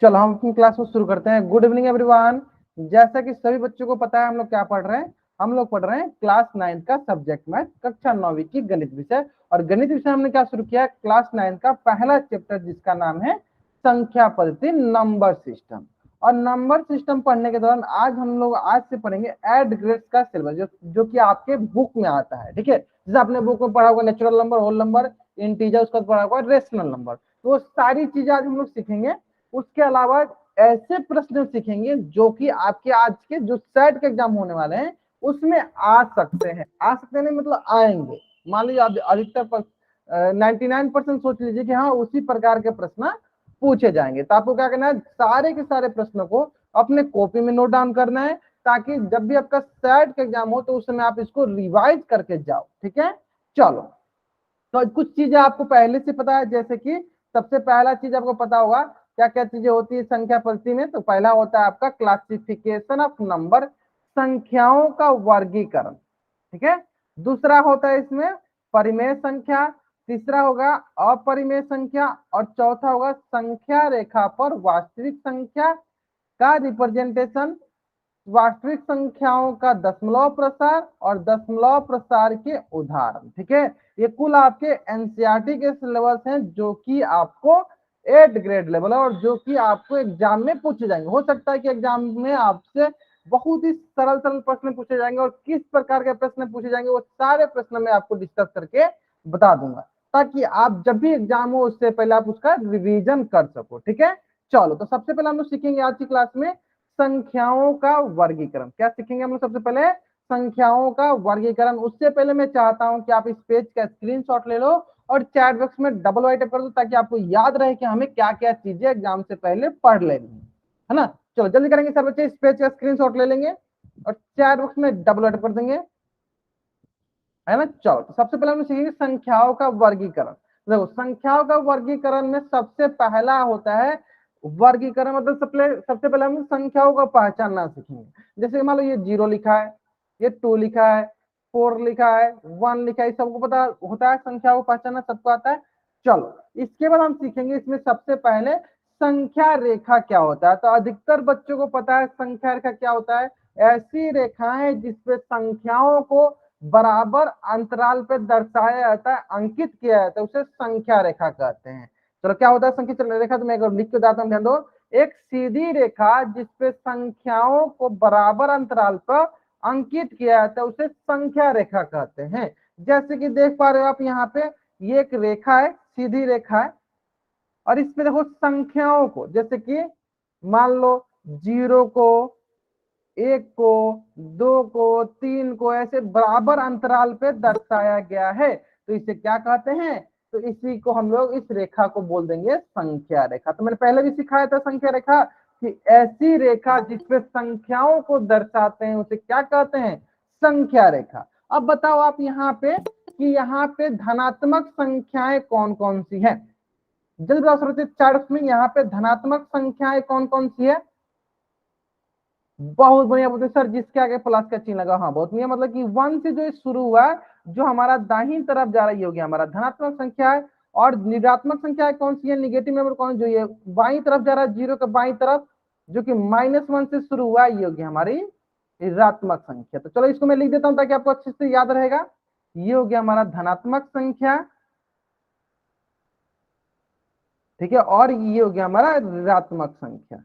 चलो हम अपनी क्लास को शुरू करते हैं। Good evening everyone. जैसा कि सभी बच्चों को पता है हम लोग क्या पढ़ रहे हैं, हम लोग पढ़ रहे हैं क्लास 9 का सब्जेक्ट मैथ, कक्षा 9वीं की गणित विषय। और गणित विषय हमने क्या शुरू किया, क्लास 9 का पहला चैप्टर जिसका नाम है संख्या पद्धति, नंबर सिस्टम। और नंबर सिस्टम पढ़ने के दौरान आज से पढ़ेंगे ऐड ग्रेड्स का सिलेबस, जो कि आपके बुक में आता है। ठीक है, जैसे आपने बुक में पढ़ा होगा natural number, whole number, integer, उसका पढ़ा होगा रेशनल नंबर। तो वो सारी चीजें आज हम लोग सीखेंगे। उसके अलावा ऐसे प्रश्न सीखेंगे जो कि आपके आज के जो सेट के एग्जाम होने वाले हैं उसमें आ सकते हैं। नहीं मतलब आएंगे। मान लीजिए अधिकतर 99% सोच लीजिए कि हाँ उसी प्रकार के प्रश्न पूछे जाएंगे। तो आपको क्या करना है, सारे के सारे प्रश्नों को अपने कॉपी में नोट डाउन करना है, ताकि जब भी आपका सेट का एग्जाम हो तो उस समय आप इसको रिवाइज करके जाओ। ठीक है, चलो। तो कुछ चीजें आपको पहले से पता है, जैसे कि सबसे पहला चीज आपको पता होगा क्या क्या चीजें होती है संख्या पद्धति में। तो पहला होता है आपका क्लासिफिकेशन ऑफ नंबर, संख्याओं का वर्गीकरण। ठीक है, दूसरा होता है इसमें परिमेय संख्या, तीसरा होगा अपरिमेय संख्या, और चौथा होगा संख्या रेखा पर वास्तविक संख्या का रिप्रेजेंटेशन, वास्तविक संख्याओं का दशमलव प्रसार और दशमलव प्रसार के उदाहरण। ठीक है, ये कुल आपके एनसीईआरटी के सिलेबस हैं जो कि आपको 8 ग्रेड लेवल है और जो कि आपको एग्जाम में पूछे जाएंगे। हो सकता है कि एग्जाम में आपसे बहुत ही सरल सरल प्रश्न पूछे जाएंगे, और किस प्रकार के प्रश्न पूछे जाएंगे वो सारे प्रश्न मैं आपको डिस्कस करके बता दूंगा, ताकि आप जब भी एग्जाम हो उससे पहले आप उसका रिवीजन कर सको। ठीक है, चलो। तो सबसे पहले हम लोग सीखेंगे आज की क्लास में संख्याओं का वर्गीकरण। क्या सीखेंगे हम लोग सबसे पहले, संख्याओं का वर्गीकरण। उससे पहले मैं चाहता हूं कि आप इस पेज का स्क्रीनशॉट ले लो और चैट बॉक्स में डबल राइट कर दो, ताकि आपको याद रहे कि हमें क्या क्या चीजें एग्जाम से पहले पढ़ लेनी है ना। चलो जल्दी करेंगे सब बच्चे, इस पेज का स्क्रीनशॉट ले लेंगे और चैट बॉक्स में डबल राइट कर देंगे, है ना। चलो, तो सबसे पहले हम सीखेंगे संख्याओं का वर्गीकरण। देखो, संख्याओं का वर्गीकरण में सबसे पहला होता है वर्गीकरण, मतलब सबसे पहले हम संख्याओं का पहचानना सीखेंगे। जैसे मान लो ये 0 लिखा है, ये 2 लिखा है, 4 लिखा है, 1 लिखा है, सबको पता होता है संख्याओं को पहचानना, सबको आता है। चलो, इसके बाद हम सीखेंगे इसमें सबसे पहले संख्या रेखा क्या होता है। तो अधिकतर बच्चों को पता है संख्या रेखा क्या होता है, ऐसी रेखाएं जिसपे संख्याओं को बराबर अंतराल पे दर्शाया जाता है, अंकित किया जाता है, उसे संख्या रेखा कहते हैं। चलो, क्या होता है संख्या रेखा, तो मैं लिख के बताता हूँ, ध्यान दो। एक सीधी रेखा जिसपे संख्याओं को बराबर अंतराल पर अंकित किया जाता है उसे संख्या रेखा कहते हैं। जैसे कि देख पा रहे हो आप यहाँ पे, ये एक रेखा है, सीधी रेखा है, और इसमें देखो संख्याओं को, जैसे कि मान लो 0 को, 1 को, 2 को, 3 को ऐसे बराबर अंतराल पे दर्शाया गया है, तो इसे क्या कहते हैं, तो इसी को हम लोग इस रेखा को बोल देंगे संख्या रेखा। तो मैंने पहले भी सिखाया था संख्या रेखा कि ऐसी रेखा जिसपे संख्याओं को दर्शाते हैं उसे क्या कहते हैं, संख्या रेखा। अब बताओ आप यहाँ पे कि यहाँ पे धनात्मक संख्याएं कौन कौन सी है, जल्दी बताओ सर, चार्ट में यहाँ पे धनात्मक संख्याएं कौन कौन सी है। बहुत बढ़िया बोलते सर, जिसके आगे प्लस का चिन्ह लगा, हाँ बहुत बढ़िया, मतलब कि 1 से जो शुरू हुआ, जो हमारा दाहिनी तरफ जा रही होगी हमारा धनात्मक संख्या है। और ऋणात्मक संख्या कौन सी है, निगेटिव नंबर कौन, जो ये बाई तरफ जा रहा है, 0 के बाई तरफ, जो कि -1 से शुरू हुआ, ये होगी हमारी ऋणात्मक संख्या। तो चलो इसको मैं लिख देता हूं ताकि आपको अच्छे से याद रहेगा। ये हो गया हमारा धनात्मक संख्या, ठीक है, और ये हो गया हमारा ऋणात्मक संख्या।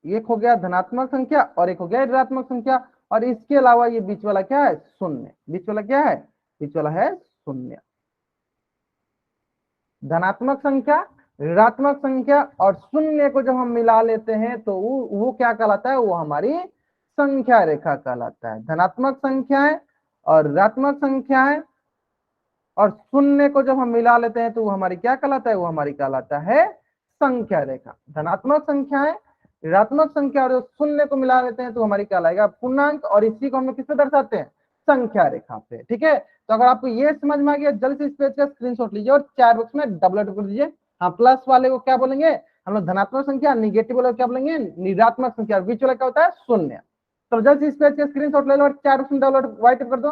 एक हो गया धनात्मक संख्या और एक हो गया ऋणात्मक संख्या। और इसके अलावा ये बीच वाला क्या है, शून्य। बीच वाला क्या है, बीच वाला है शून्य। धनात्मक संख्या, ऋणात्मक संख्या और शून्य को जब हम मिला लेते हैं तो वो क्या कहलाता है, वो हमारी संख्या रेखा कहलाता है। धनात्मक संख्याएं और ऋणात्मक संख्याएं और शून्य को जब हम मिला लेते हैं तो वो हमारी क्या कहलाता है, वो हमारी कहलाता है संख्या रेखा। धनात्मक संख्याएं, ऋणात्मक संख्या और शून्य को मिला लेते हैं तो हमारी कहलाएगा पूर्णांक, और इसी को हम लोग किससे दर्शाते हैं, संख्या रेखा पे। ठीक है, तो अगर आपको ये समझ में आ गया, जल्द से इस पेज का स्क्रीनशॉट लीजिए और चैट बॉक्स में डबल कर दीजिए। हाँ, प्लस वाले को क्या बोलेंगे हम लोग धनात्मक संख्या, निगेटिव वाले को क्या बोलेंगे ऋणात्मक संख्या, बीच वाला क्या होता है शून्य। तो जल्द से इस पेज का स्क्रीनशॉट ले लो और चैट बॉक्स में डबल व्हाइट कर दो।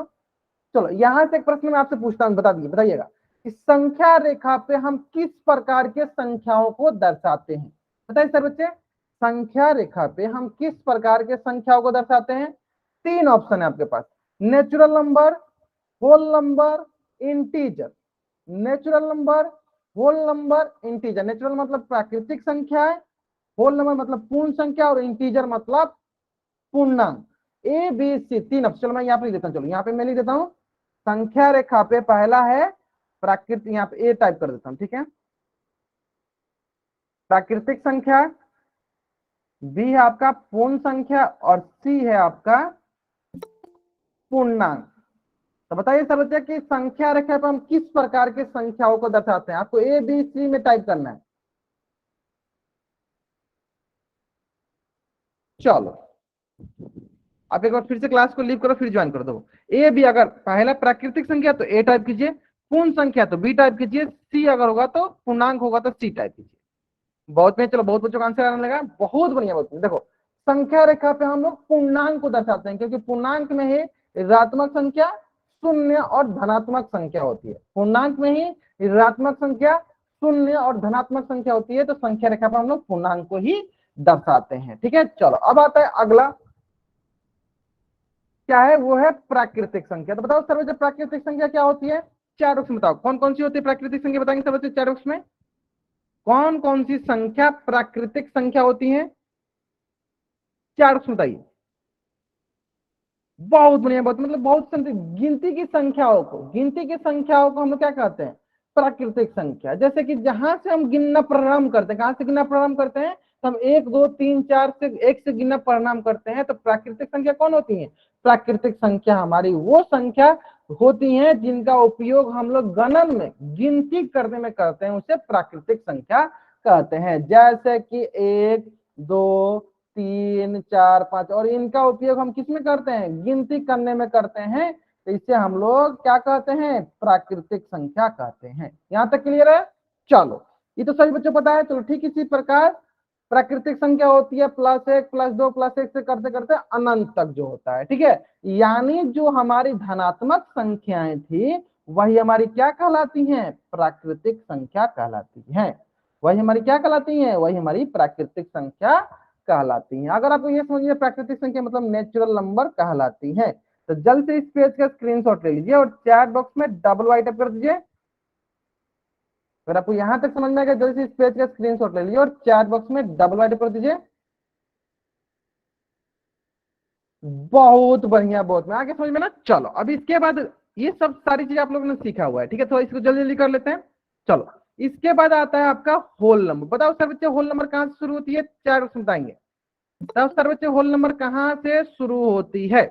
चलो, यहां से एक प्रश्न मैं आपसे पूछता हूं, बता दीजिए, बताइएगा इस संख्या रेखा पे हम किस प्रकार के संख्याओं को दर्शाते हैं? बताइए सर बच्चे, संख्या रेखा पे हम किस प्रकार के संख्याओं को दर्शाते हैं? तीन ऑप्शन है आपके पास, natural number, whole number, integer. Natural number, whole number, integer. Natural मतलब प्राकृतिक संख्या है, होल नंबर मतलब पूर्ण संख्या, और इंटीजर मतलब पूर्णांक। ए बी सी तीन ऑप्शन। चलो मैं यहाँ पे लिख देता हूँ, चलो यहाँ पे मैं लिख देता हूँ, संख्या रेखा पे पहला है प्राकृतिक, यहाँ पे ए टाइप कर देता हूँ, ठीक है, प्राकृतिक संख्या, बी है आपका पूर्ण संख्या, और सी है आपका पूर्णांक। तो बताइए सर बच्चे कि संख्या रेखा पर हम किस प्रकार के संख्याओं को दर्शाते हैं? आपको ए बी सी में टाइप करना है। चलो आप एक बार फिर से क्लास को लीव करो, फिर ज्वाइन कर दो। ए बी, अगर पहला प्राकृतिक संख्या तो ए टाइप कीजिए, पूर्ण संख्या तो बी टाइप कीजिए, सी अगर होगा तो पूर्णांक होगा तो सी टाइप कीजिए। बहुत में, चलो बहुत बच्चों का आंसर आने लगा, बहुत बढ़िया। बहुत देखो, संख्या रेखा पे हम लोग पूर्णांक को दर्शाते हैं, क्योंकि पूर्णांक में ही ऋणात्मक संख्या, शून्य और धनात्मक संख्या होती है। पूर्णांक में ही ऋणात्मक संख्या, शून्य और धनात्मक संख्या होती है, तो संख्या रेखा पर हम लोग पूर्णांक को ही दर्शाते हैं। ठीक है, चलो अब आता है अगला, क्या है? वो है प्राकृतिक संख्या। तो बताओ सर, प्राकृतिक संख्या क्या होती है? चार रूप में बताओ कौन कौन सी होती है प्राकृतिक संख्या, बताएंगे सर बच्चे चार रूप में कौन कौन सी संख्या प्राकृतिक संख्या होती है? चार रूप में बताइए। बहुत बढ़िया, बहुत मतलब बहुत गिनती की संख्याओं को, गिनती की संख्याओं को हम लोग क्या कहते हैं? प्राकृतिक संख्या। जैसे कि जहां से हम गिनना प्रारंभ करते हैं, कहां से गिनना प्रारंभ करते हैं? तो हम एक दो तीन चार से एक से गिनना प्रारंभ करते हैं, तो प्राकृतिक संख्या कौन होती है? प्राकृतिक संख्या हमारी वो संख्या होती है जिनका उपयोग हम लोग गणन में, गिनती करने में करते हैं, उसे प्राकृतिक संख्या कहते हैं। जैसे कि एक, दो, तीन, चार, पांच, और इनका उपयोग हम किस में करते हैं? गिनती करने में करते हैं, तो इसे हम लोग क्या कहते हैं? प्राकृतिक संख्या कहते हैं। यहां तक क्लियर है? चलो ये तो सभी बच्चों पता है। चलो ठीक इसी प्रकार प्राकृतिक संख्या होती है प्लस एक, प्लस दो, प्लस एक से करते करते अनंत तक जो होता है। ठीक है, यानी जो हमारी धनात्मक संख्याएं थी वही हमारी क्या कहलाती हैं? प्राकृतिक संख्या कहलाती हैं। वही हमारी क्या कहलाती हैं? वही हमारी प्राकृतिक संख्या कहलाती हैं। अगर आपको ये समझिए प्राकृतिक संख्या मतलब नेचुरल नंबर कहलाती है, तो जल्द से इस पेज का स्क्रीनशॉट ले लीजिए और चैट बॉक्स में डबल वाइट अप कर दीजिए। अगर आपको यहां तक समझ में आ गया, जल्द से इस पेज का स्क्रीनशॉट ले लीजिए और चैट बॉक्स में डबल वाइट अप कर दीजिए। बहुत बढ़िया, बहुत में आगे समझ में ना। चलो अब इसके बाद ये सब सारी चीजें आप लोगों ने सीखा हुआ है, ठीक है, तो इसको जल्दी जल्दी कर लेते हैं। चलो इसके बाद आता है आपका होल नंबर। बताओ सर बच्चे होल नंबर कहां से शुरू होती है? चार ऑप्शन बताएंगे। बताओ सर बच्चे होल नंबर कहां से शुरू होती है?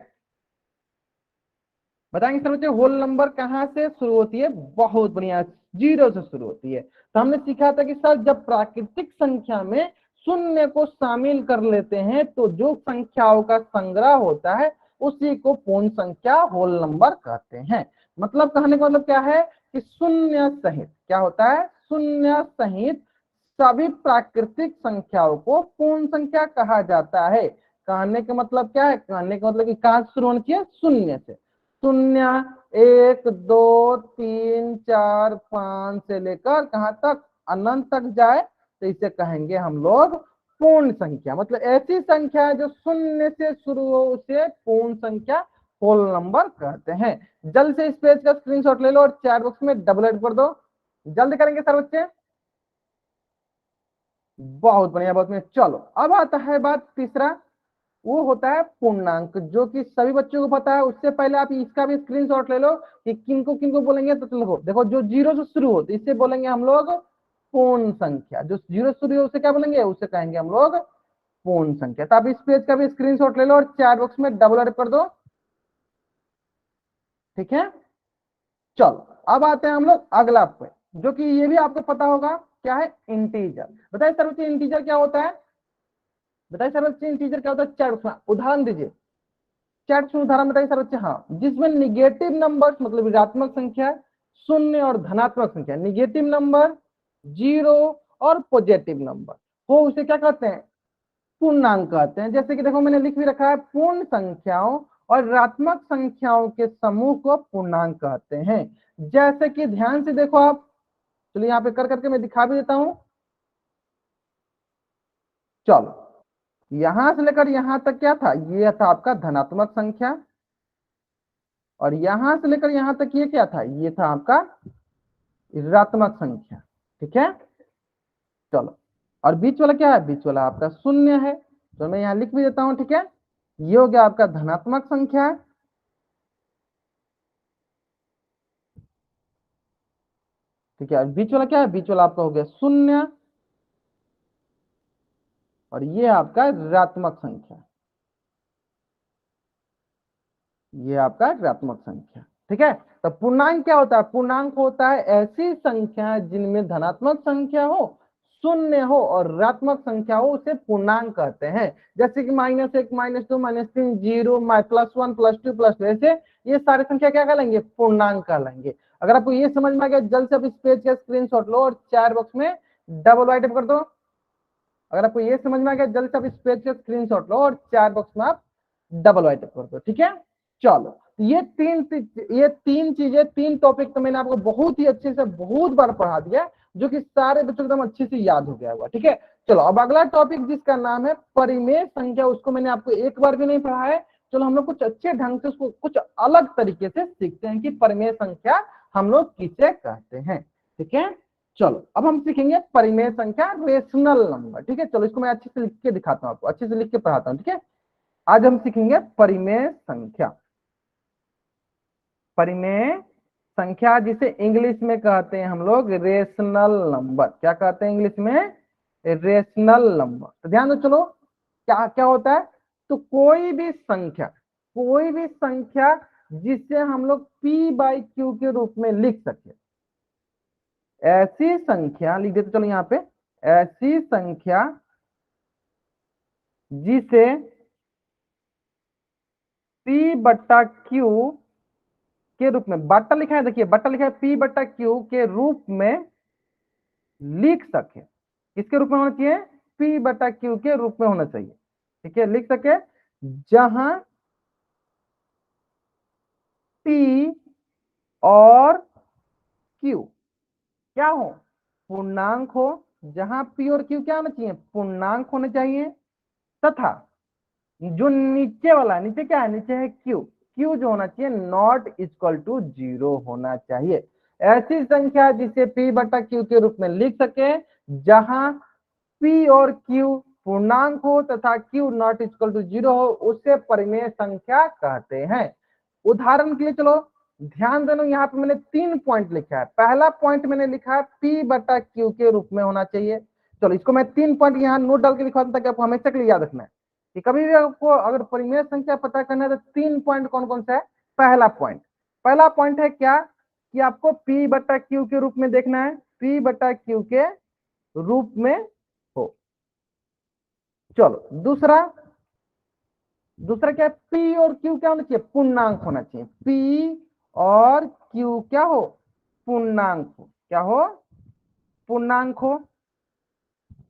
बताएंगे सर बच्चे होल नंबर कहां से शुरू होती है? बहुत बढ़िया, जीरो से शुरू होती है। तो हमने सीखा था कि सर जब प्राकृतिक संख्या में शून्य को शामिल कर लेते हैं तो जो संख्याओं का संग्रह होता है उसी को पूर्ण संख्या, होल नंबर कहते हैं। मतलब कहने का मतलब क्या है कि शून्य सहित क्या होता है? शून्य सहित सभी प्राकृतिक संख्याओं को पूर्ण संख्या कहा जाता है। कहने का मतलब क्या है? कहने का मतलब कि कहां से शुरू होनी चाहिए? शून्य से। शून्य, एक, दो, तीन, चार, पांच से लेकर कहां तक? अनंत तक जाए तो इसे कहेंगे हम लोग पूर्ण संख्या। मतलब ऐसी संख्या है जो शून्य से शुरू हो उसे पूर्ण संख्या, होल नंबर कहते हैं। जल्द से इस पेज का स्क्रीनशॉट ले लो और चैट बॉक्स में डबल एड कर दो। जल्द करेंगे सर बच्चे। बहुत बढ़िया, बहुत बढ़िया। चलो अब आता है बात तीसरा, वो होता है पूर्णांक, जो कि सभी बच्चों को पता है। उससे पहले आप इसका भी स्क्रीनशॉट ले लो कि किनको किनको बोलेंगे। तो देखो देखो, जो जीरो से शुरू होती है इसे बोलेंगे हम लोग पूर्ण संख्या। जो जीरो से शुरू हो उसे क्या बोलेंगे? उसे कहेंगे हम लोग पूर्ण संख्या। तो आप इस पेज का भी स्क्रीनशॉट ले लो और चैट बॉक्स में डबल एड कर दो। ठीक है, चलो अब आते हैं हम लोग अगला पे, जो कि ये भी आपको पता होगा, क्या है? इंटीजर। बताइए सर बच्चे इंटीजर क्या होता है? बताइए सर बच्चे इंटीजर क्या होता है? चैट बॉक्स में उदाहरण दीजिए। चैट में उदाहरण बताइए सर बच्चे। हाँ, जिसमें निगेटिव नंबर्स मतलब ऋणात्मक संख्या, शून्य और धनात्मक संख्या, निगेटिव नंबर, जीरो और पॉजिटिव नंबर हो उसे क्या कहते हैं? पूर्णांक कहते हैं। जैसे कि देखो मैंने लिख भी रखा है, पूर्ण संख्याओं और ऋणात्मक संख्याओं के समूह को पूर्णांक कहते हैं। जैसे कि ध्यान से देखो आप, चलिए यहाँ पे कर करके मैं दिखा भी देता हूं। चलो, यहां से लेकर यहां तक क्या था, ये था आपका धनात्मक संख्या, और यहां से लेकर यहां तक ये क्या था, ये था आपका ऋणात्मक संख्या। ठीक है, चलो, और बीच वाला क्या है, बीच वाला आपका शून्य है, तो मैं यहां लिख भी देता हूं। ठीक है, ये हो गया आपका धनात्मक संख्या। ठीक है, बीच वाला क्या है, बीच वाला आपका हो गया शून्य, और ये आपका ऋणात्मक संख्या, ये आपका ऋणात्मक संख्या। ठीक है, तो पूर्णांक क्या होता है, पूर्णांक होता है ऐसी संख्या जिनमें धनात्मक संख्या हो, शून्य हो और ऋणात्मक संख्या हो, उसे पूर्णांक कहते हैं। जैसे कि -1, -2, -3, 0, +1, +2, +2, ऐसे ये सारी संख्या क्या कहलाएंगे, पूर्णांक कहलाएंगे। अगर आपको ये समझ में आ गया, जल्द से आप इस पेज का स्क्रीनशॉट लो और चार बॉक्स में डबल राइट कर दो। अगर आपको ये समझ में आ गया, जल्द से आप इस पेज का स्क्रीनशॉट लो और चार बॉक्स में आप डबल राइट कर दो। ठीक है, चलो, ये तीन चीजें, तीन टॉपिक तो मैंने आपको बहुत ही अच्छे से बहुत बार पढ़ा दिया, जो कि सारे बच्चों को एकदम अच्छे से याद हो गया होगा। ठीक है, चलो, अब अगला टॉपिक जिसका नाम है परिमेय संख्या, उसको मैंने आपको एक बार भी नहीं पढ़ा है। चलो, हम लोग कुछ अच्छे ढंग से उसको कुछ अलग तरीके से सीखते हैं कि परिमेय संख्या हम लोग किसे कहते हैं। ठीक है, चलो, अब हम सीखेंगे परिमेय संख्या, रेशनल नंबर। ठीक है, चलो, इसको मैं अच्छे से लिख के दिखाता हूँ आपको, अच्छे से लिख के पढ़ाता हूँ। ठीक है, आज हम सीखेंगे परिमेय संख्या। परिमेय संख्या जिसे इंग्लिश में कहते हैं हम लोग रेशनल नंबर। क्या कहते हैं इंग्लिश में, रेशनल नंबर। तो ध्यान दो, चलो, क्या क्या होता है, तो कोई भी संख्या जिसे हम लोग p/q के रूप में लिख सके, ऐसी संख्या लिख देते, चलो यहाँ पे, ऐसी संख्या जिसे p/q के रूप में, बट्टा लिखा है, देखिए बट्टा लिखा है, p/q के रूप में लिख सके। किसके रूप में होना चाहिए, p/q के रूप में होना चाहिए। ठीक है, लिख सके जहां p और q क्या हो, पूर्णांक हो। जहां p और q क्या होना चाहिए, पूर्णांक होने चाहिए, तथा जो नीचे वाला, नीचे क्या है, नीचे है क्यू जो होना चाहिए नॉट इक्वल टू 0 होना चाहिए। ऐसी संख्या जिसे p/q के रूप में लिख सके जहां p और q पूर्णांक हो तथा q नॉट इक्वल टू 0 हो, उसे परिमेय संख्या कहते हैं। उदाहरण के लिए चलो ध्यान देना, यहाँ पे मैंने 3 पॉइंट लिखा है। पहला पॉइंट मैंने लिखा है p/q के रूप में होना चाहिए। चलो, इसको मैं 3 पॉइंट यहाँ नोट डाल के लिखवा दूं ताकि आपको हमेशा के लिए याद रखना है कि कभी भी आपको अगर परिमेय संख्या पता करना है तो 3 पॉइंट कौन कौन सा है। पहला पॉइंट है क्या, कि आपको p/q के रूप में देखना है, p/q के रूप में हो। चलो, दूसरा दूसरा क्या है, p और q क्या होना चाहिए, पूर्णांक होना चाहिए। p और q क्या हो, पूर्णांक हो, क्या हो, पूर्णांक हो।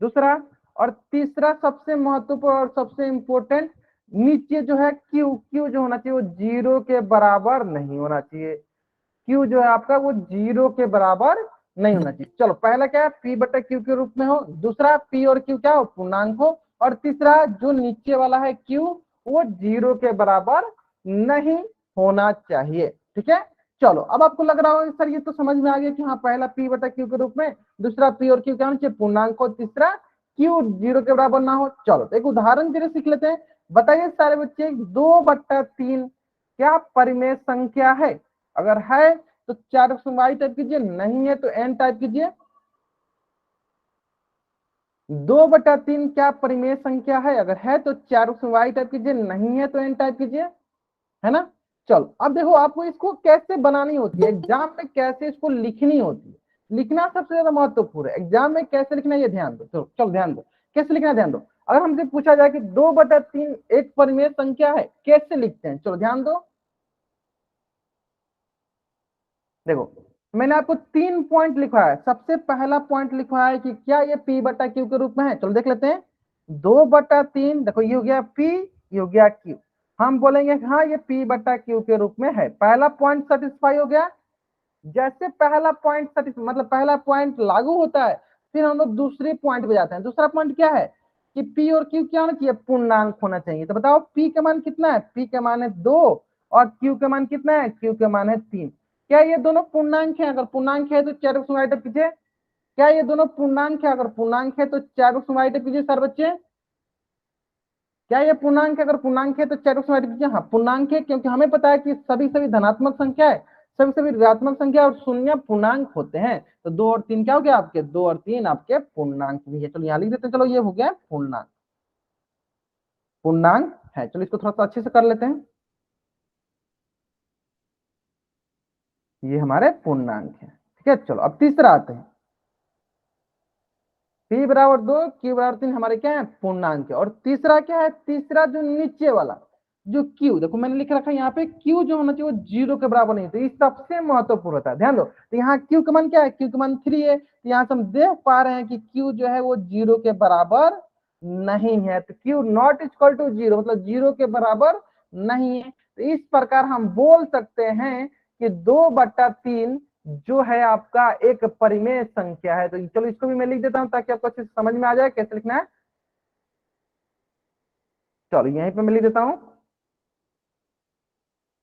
दूसरा, और तीसरा सबसे महत्वपूर्ण और सबसे इंपॉर्टेंट, नीचे जो है क्यू जो होना चाहिए वो 0 के बराबर नहीं होना चाहिए। क्यू जो है आपका वो 0 के बराबर नहीं होना चाहिए। चलो, पहला क्या है, p/q के रूप में हो। दूसरा, p और q क्या हो, पूर्णांक हो। और तीसरा जो नीचे वाला है q, वो 0 के बराबर नहीं होना चाहिए। ठीक है, चलो, अब आपको लग रहा होगा सर ये तो समझ में आ गया कि हाँ, पहला p/q के रूप में, दूसरा p और q क्या होना चाहिए, पूर्णांक हो, तीसरा q 0 के बराबर ना हो। चलो, तो एक उदाहरण के लिए सीख लेते हैं। बताइए सारे बच्चे, 2/3 क्या परिमेय संख्या है, अगर है तो 4 वाई टाइप कीजिए, नहीं है तो एन टाइप कीजिए। 2/3 क्या परिमेय संख्या है, अगर है तो 4 वाई टाइप कीजिए, नहीं है तो एन टाइप कीजिए, है ना। चलो, अब देखो आपको इसको कैसे बनानी होती है, एग्जाम में कैसे इसको लिखनी होती है। लिखना सबसे ज्यादा महत्वपूर्ण है, एग्जाम में कैसे लिखना है ये ध्यान दो। चलो ध्यान दो, कैसे लिखना है ध्यान दो। अगर हमसे पूछा जाए कि 2/3 एक परिमेय संख्या है, कैसे लिखते हैं, चलो ध्यान दो। देखो, मैंने आपको 3 पॉइंट लिखा है। सबसे पहला पॉइंट लिखा है कि क्या ये p/q के रूप में है, चलो देख लेते हैं। 2/3, देखो ये हो गया p, ये हो गया q। हम बोलेंगे हाँ ये p/q के रूप में है, पहला पॉइंट सेटिस्फाई हो गया। जैसे पहला पॉइंट मतलब पहला पॉइंट लागू होता है, फिर हम लोग दूसरे पॉइंट पे जाते हैं। दूसरा पॉइंट क्या है कि P और Q क्या होना चाहिए, पूर्णांक होना चाहिए। तो बताओ P का मान कितना है, P का मान है 2 और Q का मान कितना है, Q का मान है 3। क्या ये दोनों पूर्णांक है? अगर पूर्णांक है तो 4 बॉक्स में राइट अप कीजिए। क्या ये दोनों पूर्णांक है? अगर पूर्णांक है तो 4 बॉक्स में राइट अप कीजिए सर बच्चे। क्या ये पूर्णांक है? अगर पूर्णांक है तो 4 बॉक्स में राइट कीजिए। हाँ पूर्णांक है, क्योंकि हमें पता है कि सभी सभी धनात्मक संख्या है, सभी सभी ऋणात्मक संख्या और शून्य पूर्णांक होते हैं। तो 2 और 3 क्या हो गया आपके, 2 और 3 आपके पूर्णांक भी है। चलो यहाँ लिख देते हैं। चलो ये हो गया पूर्णांक, पूर्णांक है। चलो इसको थोड़ा सा अच्छे से कर लेते हैं। ये हमारे पूर्णांक है। ठीक है, चलो अब तीसरा आते हैं। P बराबर 2, Q बराबर 3 हमारे क्या है, पूर्णांक है। और तीसरा क्या है, तीसरा जो नीचे वाला जो Q, देखो मैंने लिख रखा है यहाँ पे, Q जो होना चाहिए वो 0 के बराबर नहीं। तो ये सबसे महत्वपूर्ण होता है, ध्यान दो। तो यहाँ Q का मान क्या है, Q का मान 3 है। तो यहाँ से हम देख पा रहे हैं कि Q जो है वो 0 के बराबर नहीं है। तो Q नॉट इक्वल टू 0, मतलब 0 के बराबर नहीं है। तो इस प्रकार हम बोल सकते हैं कि 2/3 जो है आपका एक परिमेय संख्या है। तो चलो इसको भी मैं लिख देता हूं ताकि आपको अच्छे से समझ में आ जाए कैसे लिखना है। चलो यहीं पे मैं लिख देता हूं।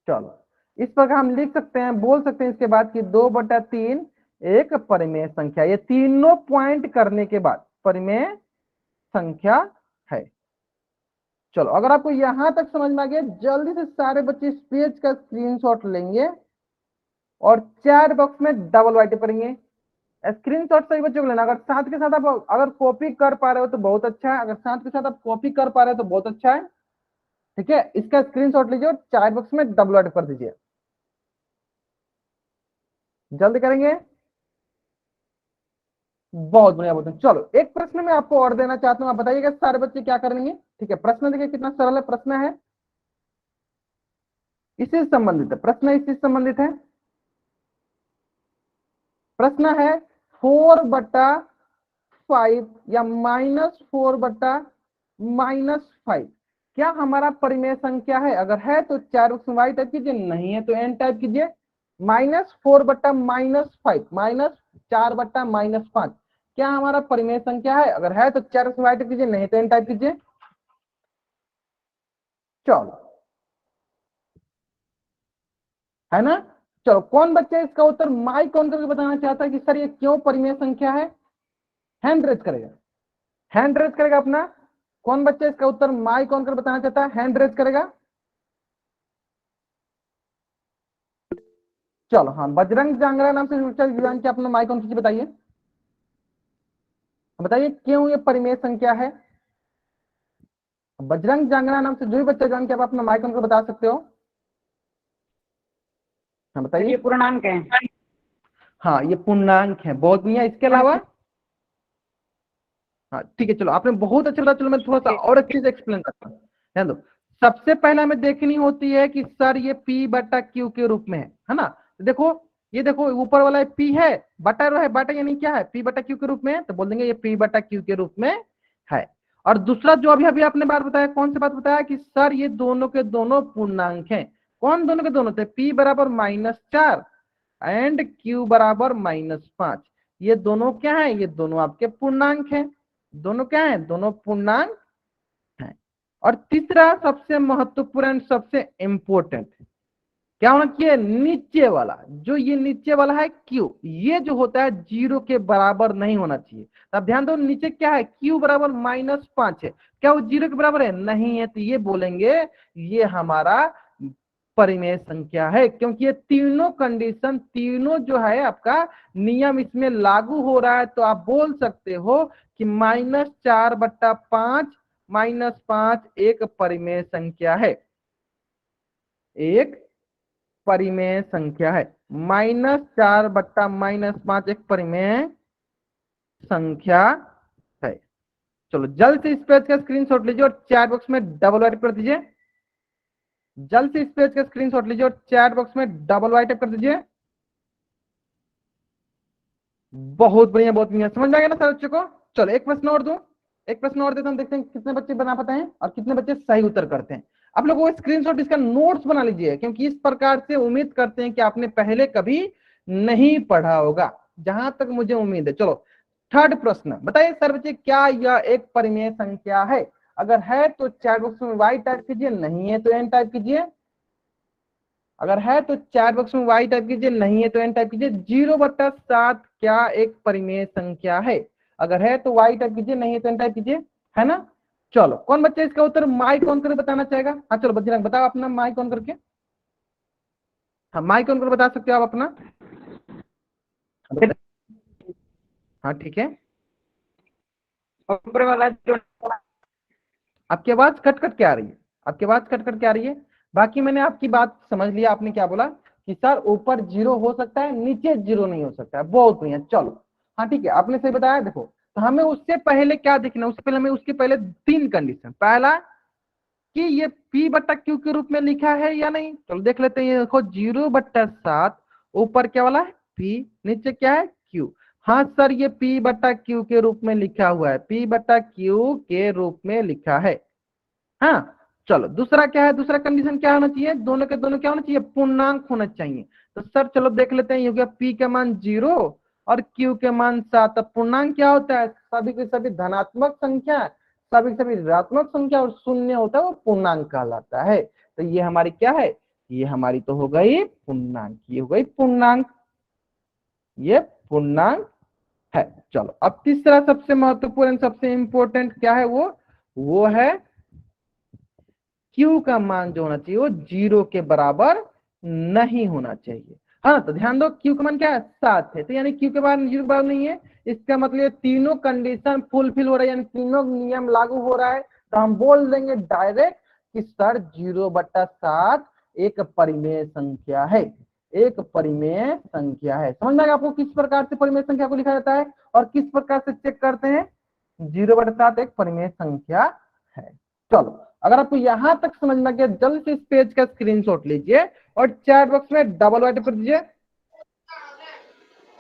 चलो इस प्रकार हम लिख सकते हैं, बोल सकते हैं इसके बाद कि 2/3 एक परिमेय संख्या। ये तीनों पॉइंट करने के बाद परिमेय संख्या है। चलो अगर आपको यहां तक समझ में आ गया, जल्दी से सारे बच्चे इस पेज का स्क्रीनशॉट लेंगे और चैट बॉक्स में डबल वाइट करेंगे। स्क्रीनशॉट सही बच्चों को लेना। अगर साथ के साथ आप अगर कॉपी कर पा रहे हो तो बहुत अच्छा है, अगर साथ के साथ आप कॉपी कर पा रहे हो तो बहुत अच्छा है। ठीक है, इसका स्क्रीनशॉट लीजिए और चैट बॉक्स में डबल ऐड कर दीजिए। जल्दी करेंगे, बहुत बढ़िया बोलते हैं। चलो एक प्रश्न मैं आपको और देना चाहता हूं, आप बताइएगा सारे बच्चे क्या करेंगे। ठीक है, प्रश्न देखिए कितना सरल है। प्रश्न है इसी से संबंधित है, प्रश्न इसी से संबंधित है। प्रश्न है 4/5 या -4/-5 क्या हमारा परिमेय संख्या है? अगर है तो 4 बॉक्स में वाई टाइप कीजिए, नहीं है तो एन टाइप कीजिए। -4/-5 -4/-5 क्या हमारा परिमेय संख्या है? अगर है तो 4 बॉक्स में वाई टाइप कीजिए, नहीं तो एन टाइप कीजिए। चलो है ना। चलो कौन बच्चा इसका उत्तर माइक कौन करके बताना चाहता है कि सर ये क्यों परिमेय संख्या है? हैंड रेज करेगा, हैंड रेज करेगा अपना। कौन बच्चा इसका उत्तर माइक कौन कर बताना चाहता है, हैंड रेज करेगा। चलो हाँ, बजरंग जांगरा नाम से युवान के अपना माइक ऑन कीजिए, बताइए बताइए क्यों ये परिमेय संख्या है। बजरंग जांगरा नाम से जो भी बच्चा जान के आप अपना माइक ऑन कर बता सकते हो। हाँ बताइए। ये पूर्णांक है। हाँ ये पूर्णांक है, बहुत बढ़िया। इसके अलावा हाँ ठीक है, चलो आपने बहुत अच्छा बताया। चलो मैं थोड़ा सा और अच्छे से एक्सप्लेन करता हूँ, ध्यान दो। सबसे पहले हमें देखनी होती है कि सर ये P/Q के रूप में है ना। तो देखो ये देखो ऊपर वाला P है, बटा है, बटा यानी क्या है, P/Q के रूप में है, तो बोल देंगे ये P/Q के रूप में है। और दूसरा जो अभी अभी आपने बात बताया, कौन सी बात बताया कि सर ये दोनों के दोनों पूर्णांक हैं। कौन दोनों के दोनों थे, P बराबर -4 एंड Q बराबर -5। ये दोनों क्या है, ये दोनों आपके पूर्णांक हैं। दोनों क्या है, दोनों पूर्णांक हैं। और तीसरा सबसे महत्वपूर्ण, सबसे इंपॉर्टेंट क्या होना चाहिए, नीचे वाला। जो ये नीचे वाला है Q, ये जो होता है 0 के बराबर नहीं होना चाहिए। अब ध्यान दो नीचे क्या है, Q बराबर -5 है, क्या वो 0 के बराबर है, नहीं है। तो ये बोलेंगे ये हमारा परिमेय संख्या है, क्योंकि ये तीनों कंडीशन, तीनों जो है आपका नियम इसमें लागू हो रहा है। तो आप बोल सकते हो कि -4/5 -5 एक परिमेय संख्या है, एक परिमेय संख्या है। -4/-5 एक परिमेय संख्या है। चलो जल्द से इस पेज का स्क्रीनशॉट लीजिए और चैट बॉक्स में डबल वाइट कर दीजिए। जल्द से इस पेज का स्क्रीनशॉट लीजिए और चैट बॉक्स में डबल वाइट कर दीजिए। बहुत बढ़िया, बहुत बढ़िया, समझ में आ गया ना सारे बच्चों को। चलो एक प्रश्न और दूं, एक प्रश्न और देता हूं, देखते हैं कितने बच्चे बना पाते हैं और कितने बच्चे सही उत्तर करते हैं। आप लोग वो स्क्रीनशॉट इसका नोट्स बना लीजिए, क्योंकि इस प्रकार से उम्मीद करते हैं कि आपने पहले कभी नहीं पढ़ा होगा, जहां तक मुझे उम्मीद है। चलो थर्ड प्रश्न बताइए सर बच्चे, क्या यह एक परिमेय संख्या है? अगर है तो चैट बॉक्स में वाई टाइप कीजिए, नहीं है तो एन टाइप कीजिए। अगर है तो चैट बॉक्स में वाई टाइप कीजिए, नहीं है तो एन टाइप कीजिए। 0/7 क्या एक परिमेय संख्या है? अगर है तो वाई टाइप कीजिए, नहीं है तो एन टाइप कीजिए, है ना। चलो कौन बच्चे इसका उत्तर माइक ऑन करके बताना चाहेगा? हाँ चलो बच्चे बताओ अपना माइक ऑन करके। हाँ माइक ऑन करके बता सकते हो आप अपना। हाँ ठीक है। ऊपर वाला जो आपकी आवाज कट कट के आ रही है, आपकी आवाज कट कट के आ रही है। बाकी मैंने आपकी बात समझ लिया, आपने क्या बोला कि सर ऊपर 0 हो सकता है, नीचे 0 नहीं हो सकता है। बहुत बढ़िया, चलो हाँ ठीक है, आपने सही बताया। देखो तो हमें उससे पहले क्या देखना, उससे पहले हमें उसके पहले 3 कंडीशन। पहला कि ये P/Q के रूप में लिखा है या नहीं, चलो देख लेते हैं। ये देखो 0/7 ऊपर क्या वाला है P, नीचे क्या है Q। हाँ सर ये P/Q के रूप में लिखा हुआ है, P/Q के रूप में लिखा है। हाँ चलो दूसरा क्या है, दूसरा कंडीशन क्या होना चाहिए, दोनों के दोनों क्या होना चाहिए, पूर्णांक होना चाहिए। तो सर चलो देख लेते हैं, ये हो गया P के मान 0 और Q के मान 7। अब पूर्णांक क्या होता है, सभी के सभी धनात्मक संख्या, सभी के सभी ऋणात्मक संख्या और शून्य होता है वो पूर्णांक कहलाता है। तो ये हमारी क्या है, ये हमारी तो हो गई पूर्णांक, ये हो गई पूर्णांक, ये पूर्णांक है। चलो अब तीसरा सबसे महत्वपूर्ण सबसे इंपॉर्टेंट क्या है, वो है Q का मान जो होना चाहिए वो 0 के बराबर नहीं होना चाहिए। हाँ तो ध्यान दो Q का मान क्या है 7 है, तो यानी Q के मान 0 के बराबर नहीं है। इसका मतलब तीनों कंडीशन फुलफिल हो रहा है, यानी तीनों नियम लागू हो रहा है। तो हम बोल देंगे डायरेक्ट कि सर 0/7 एक परिमेय संख्या है, एक परिमेय संख्या है। समझ में आएगा आपको किस प्रकार से परिमेय संख्या को लिखा जाता है और किस प्रकार से चेक करते हैं। 0/7 एक परिमेय संख्या है। चलो अगर आपको यहां तक समझ में आ गया, जल्द से इस पेज का स्क्रीनशॉट लीजिए और चैट बॉक्स में डबल वाइट कर दीजिए।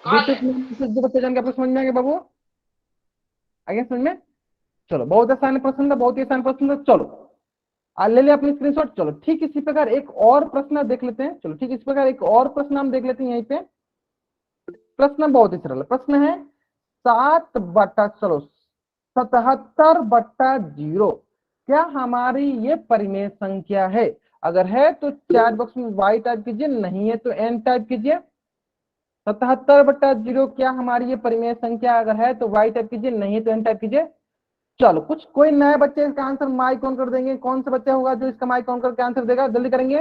जो बच्चे जान के आपको समझ में आ गया बाबू, आ गया समझ में। चलो बहुत आसान प्रश्न था, बहुत ही आसान प्रश्न था। चलो ले लिया अपनी स्क्रीनशॉट। चलो ठीक इसी प्रकार एक और प्रश्न देख लेते हैं। चलो ठीक इसी प्रकार एक और प्रश्न हम देख लेते हैं। यहीं पे प्रश्न बहुत ही सरल प्रश्न है। 77/0 क्या हमारी ये परिमेय संख्या है? अगर है तो चैट बॉक्स में वाई टाइप कीजिए, नहीं है तो एन टाइप कीजिए। 77/0 क्या हमारी ये परिमेय संख्या? अगर है तो वाई टाइप कीजिए, नहीं है तो एन टाइप कीजिए। चलो कुछ कोई नए बच्चे इसका आंसर माइक ऑन कर देंगे, कौन सा बच्चा होगा जो इसका माइक ऑन करके आंसर देगा, जल्दी करेंगे,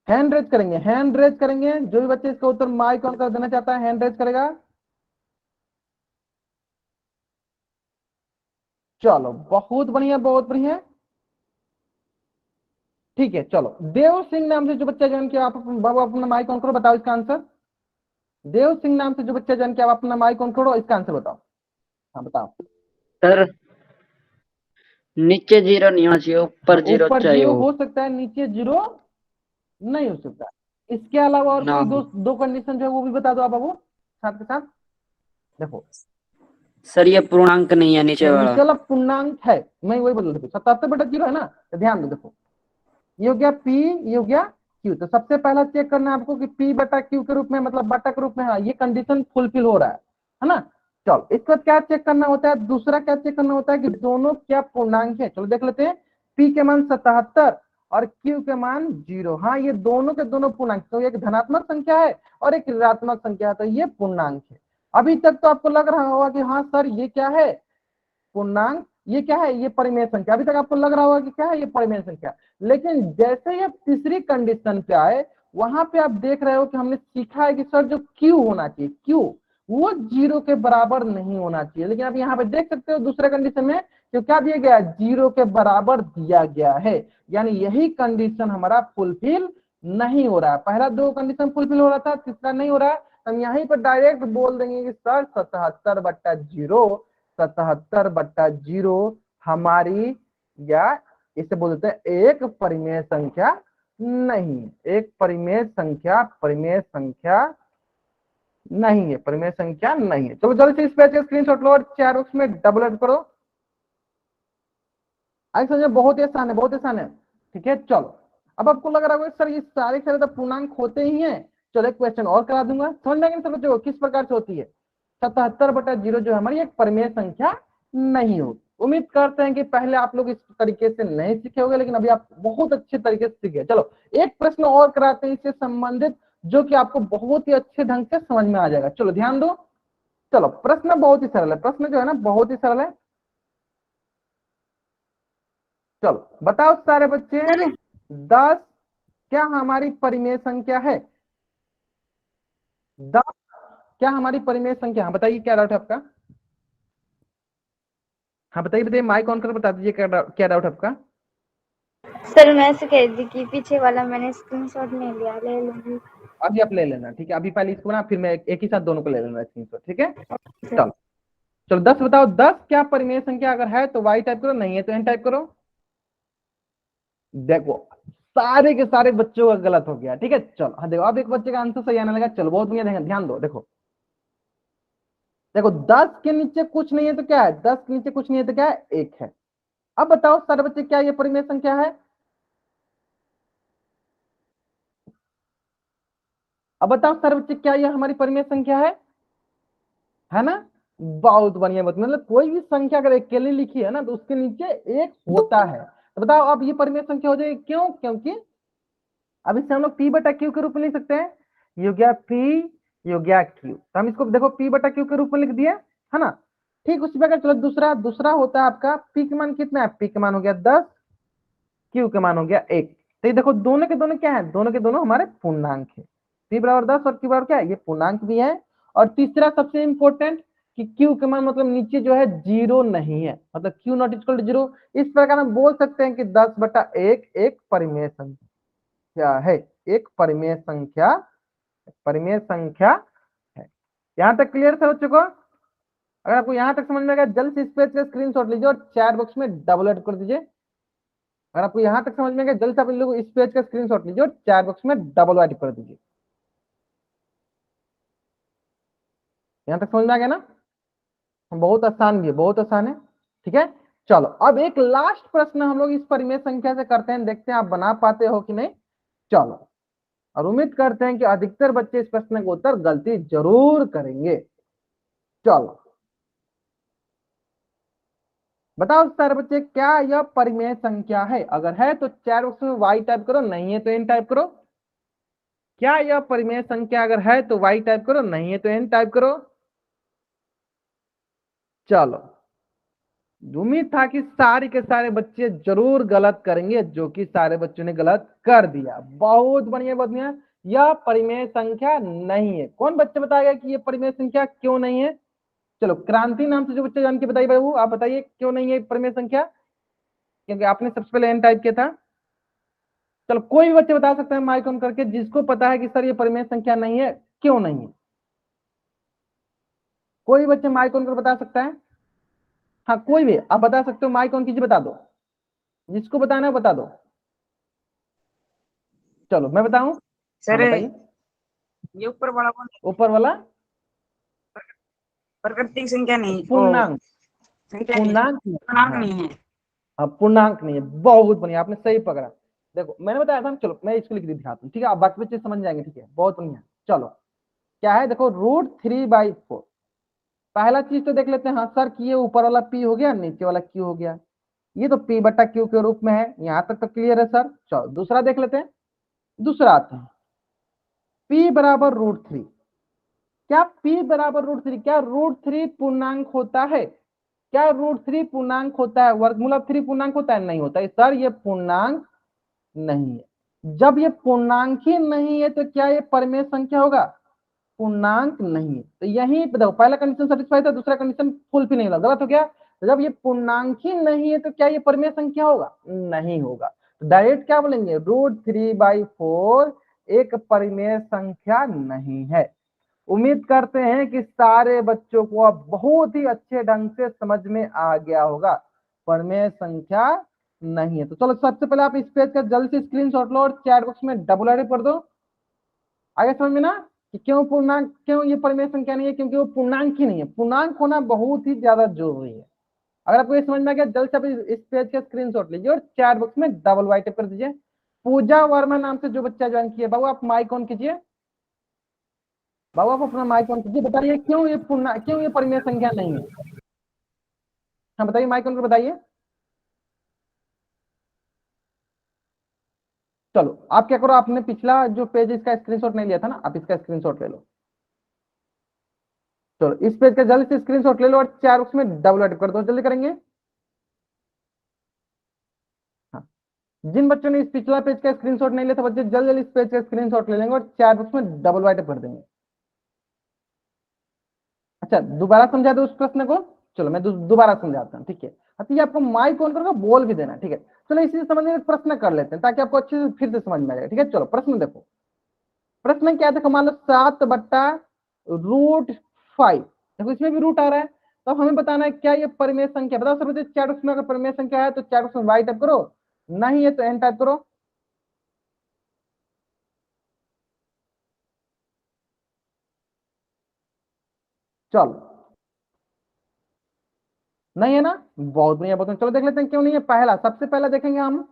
हैंड रेज करेंगे, हैंड रेज करेंगे। जो भी बच्चे इसका उत्तर माइक ऑन कर देना चाहता है हैंड रेज करेगा। चलो बहुत बढ़िया, बहुत बढ़िया, ठीक है। चलो देव सिंह नाम से जो बच्चा जान के आप बाबू अपना माइक ऑन करो, बताओ इसका आंसर। देव सिंह नाम से जो बच्चा जान के आप अपना माइक ऑन करो, इसका आंसर बताओ। हाँ बताओ। सर नीचे 0 नहीं होना चाहिए, हाँ ऊपर 0 ऊपर चाहिए 0 हो। हो सकता है, नीचे 0 नहीं हो सकता। इसके अलावा और ना कोई हो। दो दो कंडीशन जो है वो भी बता दो आप बाबू साथ के साथ। देखो सर ये पूर्णांक नहीं है नीचे नहीं वाला। नीचे वाला पूर्णांक है, मैं वही बोल, देखो 77/0 है ना, तो ध्यान दो। देखो ये हो गया P, ये हो गया Q। तो सबसे पहला चेक करना है आपको कि P/Q के रूप में, मतलब बटा के रूप में, हाँ ये कंडीशन फुलफिल हो रहा है ना। चलो इसके बाद क्या चेक करना होता है, दूसरा क्या चेक करना होता है कि दोनों क्या पूर्णांक है। चलो देख लेते हैं। P के मान 77 और Q के मान 0। हाँ ये दोनों के दोनों पूर्णांक, तो एक धनात्मक संख्या है और एक ऋणात्मक संख्या है, तो ये पूर्णांक है। अभी तक तो आपको लग रहा होगा कि हाँ सर ये क्या है पूर्णांक, ये क्या है ये परिमेय संख्या। अभी तक आपको लग रहा होगा कि क्या है ये परिमेय संख्या। लेकिन जैसे ही आप तीसरी कंडीशन पे आए, वहां पे आप देख रहे हो कि हमने सीखा है कि सर जो Q होना चाहिए, Q वो 0 के बराबर नहीं होना चाहिए। लेकिन आप यहाँ पे देख सकते हो दूसरे कंडीशन में जो क्या दिया गया है, 0 के बराबर दिया गया है। यानी यही कंडीशन हमारा फुलफिल नहीं हो रहा है। पहला दो कंडीशन फुलफिल हो रहा था, तीसरा नहीं हो रहा है। हम यहीं पर डायरेक्ट बोल देंगे कि सर 77/0 हमारी, या इसे बोल देते हैं एक परिमेय संख्या नहीं, एक परिमेय संख्या, परिमेय संख्या नहीं है, परिमेय संख्या नहीं है। चलो जल्दी से इस पेज का स्क्रीनशॉट लो और चैट बॉक्स में डबल एड करो। आई समझे, बहुत ही आसान है, बहुत ही आसान है। ठीक है चलो अब आपको लग रहा होगा सर ये सारे सारे तो पूर्णांक होते ही हैं, चलो एक क्वेश्चन और करा दूंगा, समझ में आएगा सब बच्चों को किस प्रकार से होती है। 77/0 जो हमारी एक परिमेय संख्या नहीं होगी। उम्मीद करते हैं कि पहले आप लोग इस तरीके से नहीं सीखे होंगे, लेकिन अभी आप बहुत अच्छे तरीके से सीखे। चलो एक प्रश्न और कराते हैं इससे संबंधित, जो कि आपको बहुत ही अच्छे ढंग से समझ में आ जाएगा। चलो ध्यान दो। चलो प्रश्न बहुत ही सरल है, प्रश्न जो है ना बहुत ही सरल है। चलो बताओ सारे बच्चे, 10 क्या हमारी परिमेय संख्या है? 10 क्या हमारी परिमेय संख्या? हाँ बताइए क्या डाउट है आपका? हाँ बताइए बताइए, माइक ऑन कर बता दीजिए क्या डाउट है आपका? सर मैं ऐसे कह रही थी कि पीछे वाला मैंने स्क्रीनशॉट नहीं लिया, ले लूंगी। अभी आप ले लेना, ठीक है। अभी पहले इसको ना, फिर मैं एक ही साथ दोनों को ले लेना स्क्रीनशॉट, ठीक है। चलो चलो 10 बताओ, 10 क्या परिमेय संख्या? अगर है तो वाई टाइप करो, नहीं है तो एन टाइप करो। देखो सारे के सारे बच्चों का गलत हो गया, ठीक है। चलो हाँ देखो, अब एक बच्चे का आंसर सही आने लगा। चलो बहुत बढ़िया, ध्यान दो। देखो देखो 10 के नीचे कुछ नहीं है तो क्या है? 10 के नीचे कुछ नहीं है तो क्या है? 1 है। अब बताओ सारे बच्चे, क्या ये परिमेय संख्या है? अब बताओ सारे बच्चे, क्या ये हमारी परिमेय संख्या है ना? बहुत बढ़िया बात। मतलब कोई भी संख्या अगर अकेले लिखी है ना तो उसके नीचे एक होता है। तो बताओ अब ये परिमेय संख्या हो जाएगी, क्यों? क्योंकि अब इससे हम लोग p/q के रूप में लिख सकते हैं। ये गया p, ये गया q, तो हम इसको देखो p/q के रूप में लिख दिए, है ना। ठीक उसी प्रकार चलो दूसरा दूसरा होता है आपका p के मान कितना है? p के मान हो गया 10, q के मान हो गया 1। तो ये देखो दोनों के दोनों क्या है? दोनों के दोनों हमारे पूर्णांक है। p/10 और q बराबर क्या है? ये पूर्णांक भी है। और तीसरा सबसे इंपॉर्टेंट कि q के मान मतलब नीचे जो है 0 नहीं है, मतलब q नॉट इक्वल टू 0। इस प्रकार हम बोल सकते हैं कि 10/1 एक परिमेय संख्या है, एक परिमेय संख्या, परिमेय संख्या है। यहां तक क्लियर से हो चुका? अगर आपको यहां तक समझ में आएगा जल्द से इस पेज का स्क्रीनशॉट लीजिए और चैट बॉक्स में डबल एड कर दीजिए। अगर आपको यहां तक समझ में आएगा जल्द से आप इन लोग इस पेज का स्क्रीनशॉट लीजिए और चैट बॉक्स में डबल एड कर दीजिए। यहां तक समझ में आ गया ना? बहुत आसान भी है, बहुत आसान है, ठीक है। चलो अब एक लास्ट प्रश्न हम लोग इस परिमेय संख्या से करते हैं, देखते हैं आप बना पाते हो कि नहीं। चलो और उम्मीद करते हैं कि अधिकतर बच्चे इस प्रश्न का उत्तर गलती जरूर करेंगे। चलो बताओ सारे बच्चे, क्या यह परिमेय संख्या है? अगर है तो चैट बॉक्स में वाई टाइप करो, नहीं है तो एन टाइप करो। क्या यह परिमेय संख्या? अगर है तो वाई टाइप करो, नहीं है तो एन टाइप करो। चलो उम्मीद था कि सारे के सारे बच्चे जरूर गलत करेंगे, जो कि सारे बच्चों ने गलत कर दिया। बहुत बढ़िया बहुत बढ़िया। यह परिमेय संख्या नहीं है। कौन बच्चे बताएगा कि यह परिमेय संख्या क्यों नहीं है? चलो क्रांति नाम से जो बच्चे जान के बताइए, बाबू आप बताइए क्यों नहीं है परिमेय संख्या? क्योंकि आपने सबसे पहले एन टाइप किया था। चलो कोई भी बच्चे बता सकते हैं माइक ऑन करके, जिसको पता है कि सर ये परिमेय संख्या नहीं है, क्यों नहीं है? कोई बच्चे माइक ऑन कर बता सकता है? हाँ कोई भी आप बता सकते हो, माइक ऑन कीजिए, बता दो, जिसको बताना है बता दो। चलो मैं बताऊं? हाँ सर बताइए। ये ऊपर वाला कौन? ऊपर वाला प्राकृतिक संख्या नहीं, ओ पूर्णांक, संख्या नहीं, पूर्णांक पूर्णांक हाँ नहीं है। हाँ पूर्णांक नहीं है। बहुत बढ़िया, आपने सही पकड़ा। देखो मैंने बताया था ना, चलो मैं इसको लिख दिखाता हूँ, ठीक है। आप बाकी बच्चे समझ जाएंगे, ठीक है। बहुत बढ़िया। चलो क्या है, देखो √3/4। पहला चीज तो देख लेते हैं, हाँ सर कि ये ऊपर वाला p हो गया, नीचे वाला q हो गया। ये तो p/q के रूप में है, यहां तक तो क्लियर है सर। चलो दूसरा देख लेते हैं। दूसरा आते हैं p बराबर √3। क्या p बराबर √3, क्या √3 पूर्णांक होता है? क्या √3 पूर्णांक होता है? वर्गमूल 3 पूर्णांक होता है? नहीं होता है सर, ये पूर्णांक नहीं है। जब ये पूर्णांक ही नहीं है तो क्या ये परिमेय संख्या होगा? पूर्णांक नहीं है। तो यही देखो पहला कंडीशन सेटिस्फाई था, दूसरा कंडीशन फुलफिल नहीं हुआ, गलत हो गया। तो जब ये पूर्णांक ही नहीं है तो क्या ये परिमेय संख्या होगा? नहीं होगा। तो डायरेक्ट क्या बोलेंगे, √3/4 एक परिमेय संख्या नहीं है। उम्मीद करते हैं कि सारे बच्चों को अब बहुत ही अच्छे ढंग से समझ में आ गया होगा, परिमेय संख्या नहीं है। तो चलो सबसे पहले आप इस पेज का जल्द से स्क्रीनशॉट लो और चैट बॉक्स में डबल एड कर दो। आगे समझ में ना कि क्यों पूर्णांक, क्यों ये परिमेय संख्या नहीं है? क्योंकि वो पूर्णांक ही नहीं है। पूर्णांक होना बहुत ही ज्यादा जरूरी है। अगर आपको ये समझ में आ गया जल्द से आप इस पेज का स्क्रीनशॉट लीजिए और चैट बॉक्स में डबल वाइट कर दीजिए। पूजा वर्मा नाम से जो बच्चा ज्वाइन किया, बाबू आप माइक ऑन कीजिए। बाबू आप अपना माइक ऑन कीजिए, बताइए क्यों ये परिमेय संख्या नहीं है। हाँ बताइए, माइक ऑन कर बताइए। चलो आप क्या करो, आपने पिछला जो पेज इसका स्क्रीनशॉट नहीं लिया था ना, आप इसका स्क्रीनशॉट ले लो। चलो इस पेज का जल्दी से स्क्रीनशॉट ले लो और चार उसमें डबल ऐड कर दो, जल्दी करेंगे। हाँ, जिन बच्चों ने इस पिछला पेज का स्क्रीनशॉट नहीं लिया था बच्चे जल्दी जल्दी इस पेज का स्क्रीनशॉट ले लेंगे और चार बॉक्स में डबल राइट कर देंगे। अच्छा दोबारा समझा दो उस प्रश्न को। चलो मैं दोबारा समझाता हूँ, ठीक है। अच्छा ये आपको माइक ऑन करके बोल भी देना, ठीक है। चलो इसी समझने में प्रश्न कर लेते हैं ताकि आपको अच्छे से फिर से समझ में आ जाए, ठीक है। चलो प्रश्न देखो, प्रश्न क्या देखो, मान लो 7/√5। देखो इसमें भी रूट आ रहा है, तो हमें बताना है क्या ये परिमेय संख्या, बताओ सर बच्चे। चार उसमें अगर परिमेय संख्या है तो चार उसमें वाई टाइप करो, नहीं है तो एन टाइप करो। चलो नहीं है ना, बहुत बढ़िया बहुत बढ़िया। चलो देख लेते हैं क्यों नहीं है। पहला सबसे पहला देखेंगे हम,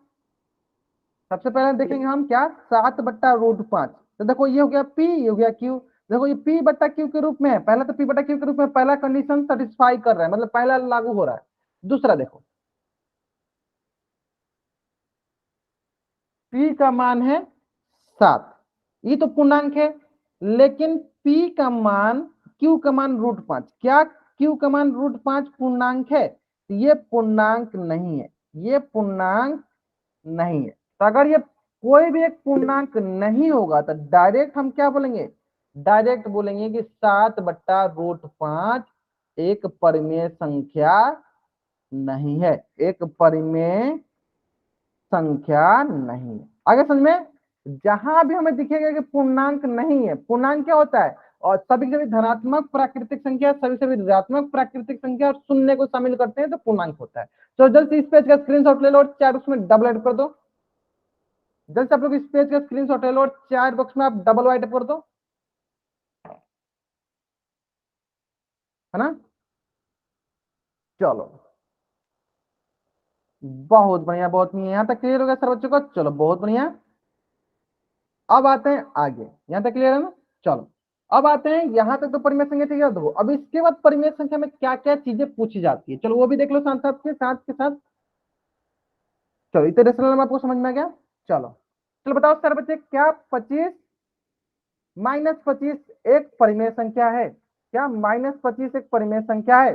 सबसे पहले देखेंगे हम क्या, 7/√5। तो देखो ये हो गया पी, ये हो गया क्यू। देखो ये पी बट्टा क्यू के रूप में है, पहला तो पी बट्टा क्यू के रूप में पहला कंडीशन सेटिस्फाई कर रहा है, मतलब पहला लागू हो रहा है। दूसरा देखो पी का मान है 7, ये तो पूर्णांक है, लेकिन पी का मान, क्यू का मान √5, क्या क्यू का मान √5 पूर्णांक है? तो ये पूर्णांक नहीं है, ये पूर्णांक नहीं है। तो अगर ये कोई भी एक पूर्णांक नहीं होगा तो डायरेक्ट हम क्या बोलेंगे, डायरेक्ट बोलेंगे कि 7/√5 एक परिमेय संख्या नहीं है, एक परिमेय संख्या नहीं है। आगे समझ में, जहां भी हमें दिखेगा कि पूर्णांक नहीं है, पूर्णांक क्या होता है, और सभी सभी धनात्मक प्राकृतिक संख्या, सभी सभी ऋणात्मक प्राकृतिक संख्या और शून्य को शामिल करते हैं तो पूर्णांक होता है। तो जल्द से इस पेज का स्क्रीनशॉट ले लो और चार उसमें डबल ऐड कर दो। जल्द से आप लोग इस पेज का स्क्रीनशॉट ले लो और चार बॉक्स में आप डबल वाइट कर दो, है ना। चलो बहुत बढ़िया बहुत बढ़िया, यहाँ तक क्लियर हो गया सर बच्चों को। चलो बहुत बढ़िया, अब आते हैं आगे, यहाँ तक क्लियर है ना। चलो अब आते हैं यहाँ तक तो परिमेय संख्या ठीक है। देखो अब इसके बाद परिमेय संख्या में क्या क्या चीजें पूछी जाती है, चलो वो भी देख लो साथ साथ के साथ। चलो इतने रेशनल में आपको समझ में आ गया। चलो चलो बताओ सर बच्चे, क्या 25 - 25 एक परिमेय संख्या है? क्या -25 एक परिमेय संख्या है?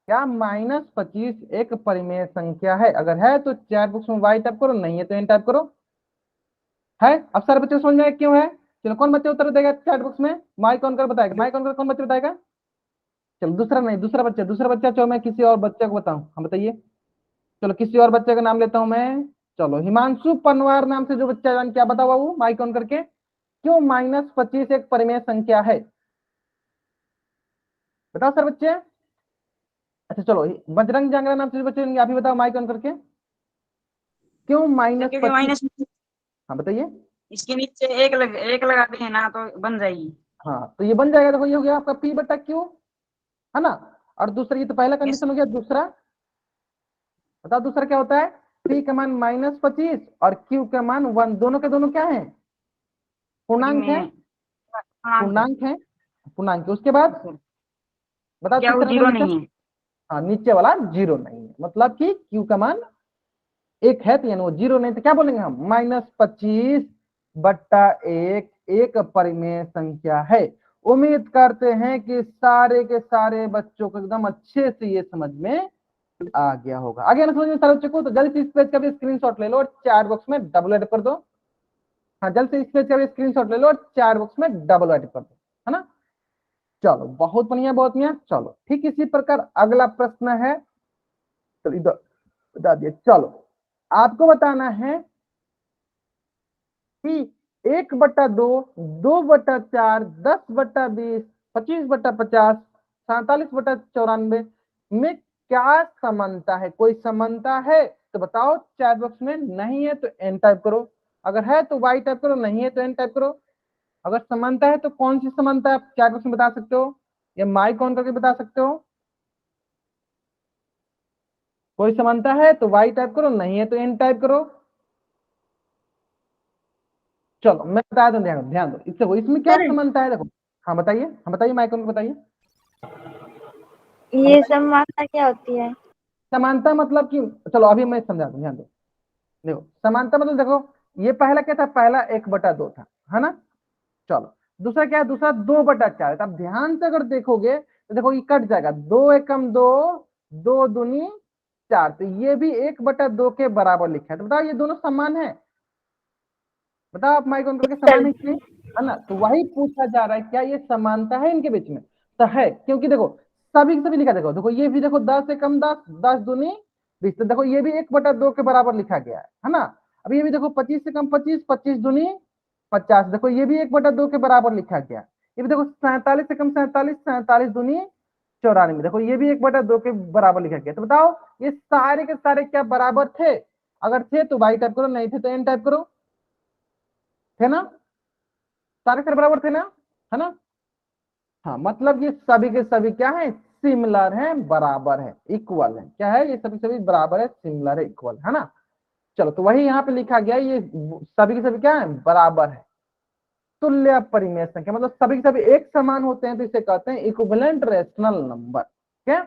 क्या -25 एक परिमेय संख्या है? अगर है तो चैट बॉक्स में वाई टाइप करो, नहीं है तो एन टाइप करो। है, अब सारे बच्चे को समझ में आया क्यों है। चलो कौन बच्चे उत्तर देगा चैट बॉक्स में, माइक ऑन कर बताएगा, माइक ऑन कर कौन बच्चे बताएगा। चलो दूसरा नहीं, दूसरा बच्चा, चलो मैं किसी और बच्चे को बताऊं, हम बताइए। चलो किसी और बच्चे का नाम लेता हूं मैं। चलो हिमांशु पनवार नाम से जो बच्चा जान, क्या बताओ बाबू माइक ऑन करके, क्यों -25 एक परिमेय संख्या है? बताओ सर बच्चे। अच्छा चलो बजरंग जांगरा नाम से जो बच्चे, आप ही बताओ माइक ऑन करके, क्यों सर क्योंकि -25। माइनस हाँ बताइए। इसके नीचे एक लगा दें ना तो बन जाएगी। हाँ तो ये बन जाएगा, देखो ये हो गया आपका P/Q, है ना। और दूसरा, ये तो पहला यस। कंडीशन हो गया। दूसरा बताओ दूसरा क्या होता है, P का मान -25 और Q का मान 1, दोनों के दोनों क्या है, पूर्णांक है, में पूर्णांक है। पूर्णांक है, पूर्णांक है। उसके बाद सर बताओ क्या वो तीसरा जीरो कंडीशन। नहीं है? हाँ नीचे वाला जीरो नहीं है, मतलब कि Q का मान एक है तो यानी वो जीरो नहीं, तो क्या बोलेंगे हम, -25/1 एक परिमेय संख्या है। उम्मीद करते हैं कि सारे के सारे बच्चों को एकदम अच्छे से ये समझ में आ गया होगा। आगे ना समझ में सारे बच्चों को, तो जल्द से इस पेज का भी स्क्रीनशॉट ले लो और चार बॉक्स में डबल ऐड कर दो। हाँ जल्द से इस पेज का भी स्क्रीनशॉट ले लो और चार बॉक्स में डबल ऐड कर दो, है ना। चलो बहुत बढ़िया बहुत बढ़िया। चलो ठीक इसी प्रकार अगला प्रश्न है, चलो इधर बता दिए। चलो आपको बताना है कि 1/2, 2/4, 10/20, 25/50, 47/94 में क्या समानता है? कोई समानता है तो बताओ चैट बॉक्स में, नहीं है तो एन टाइप करो, अगर है तो वाई टाइप करो, नहीं है तो एन टाइप करो। अगर समानता है तो कौन सी समानता है आप चैट बॉक्स में बता सकते हो, या माइक ऑन करके बता सकते हो। कोई समानता है तो वाई टाइप करो, नहीं है तो एन टाइप करो। चलो मैं बता दूं, ध्यान दो, इससे वो इसमें क्या सर समानता है, देखो। हाँ बताइए, हाँ बताइए, माइक बताइए। ये समानता क्या होती है? समानता मतलब कि, चलो अभी मैं समझा दूं, ध्यान दो। देखो समानता मतलब, देखो ये पहला क्या था, पहला 1/2 था, है ना। चलो दूसरा क्या है, दूसरा 2/4 है। अब ध्यान से अगर देखोगे तो देखो ये कट जाएगा, 2 एकम 2, 2 दूनी 4, तो ये भी 1/2 के बराबर लिखा है। तो बताओ ये दोनों समान है? बताओ आप माइक ऑन करके, समान है कि नहीं, है ना। तो वही पूछा जा रहा है, क्या ये समानता है इनके बीच में? तो है, क्योंकि देखो सभी सभी लिखा, देखो ये भी देखो 10 एकम 10, 10 दूनी 20, तो देखो ये भी 1/2 के बराबर लिखा गया है ना। अब ये भी देखो 25 एकम 25, 25 दूनी 50, देखो ये भी 1/2 के बराबर लिखा गया। ये भी देखो 47 एकम 47, 47 दूनी 94, देखो ये भी 1/2 के बराबर लिखा गया। तो बताओ ये सारे के सारे क्या बराबर थे? अगर थे तो वाई टाइप करो, नहीं थे तो एन टाइप करो, थे ना, सारे सारे बराबर थे ना, है ना। हाँ मतलब ये सभी के सभी क्या है, सिमिलर है, बराबर है, इक्वल है। क्या है, ये सभी सभी बराबर है, सिमिलर है, इक्वल है ना। चलो तो वही यहाँ पे लिखा गया, ये सभी के सभी क्या है, बराबर है। तुल्य परिमेय संख्या मतलब सभी के सभी एक समान होते हैं, तो इसे कहते हैं इक्विवेलेंट रेशनल नंबर। क्या,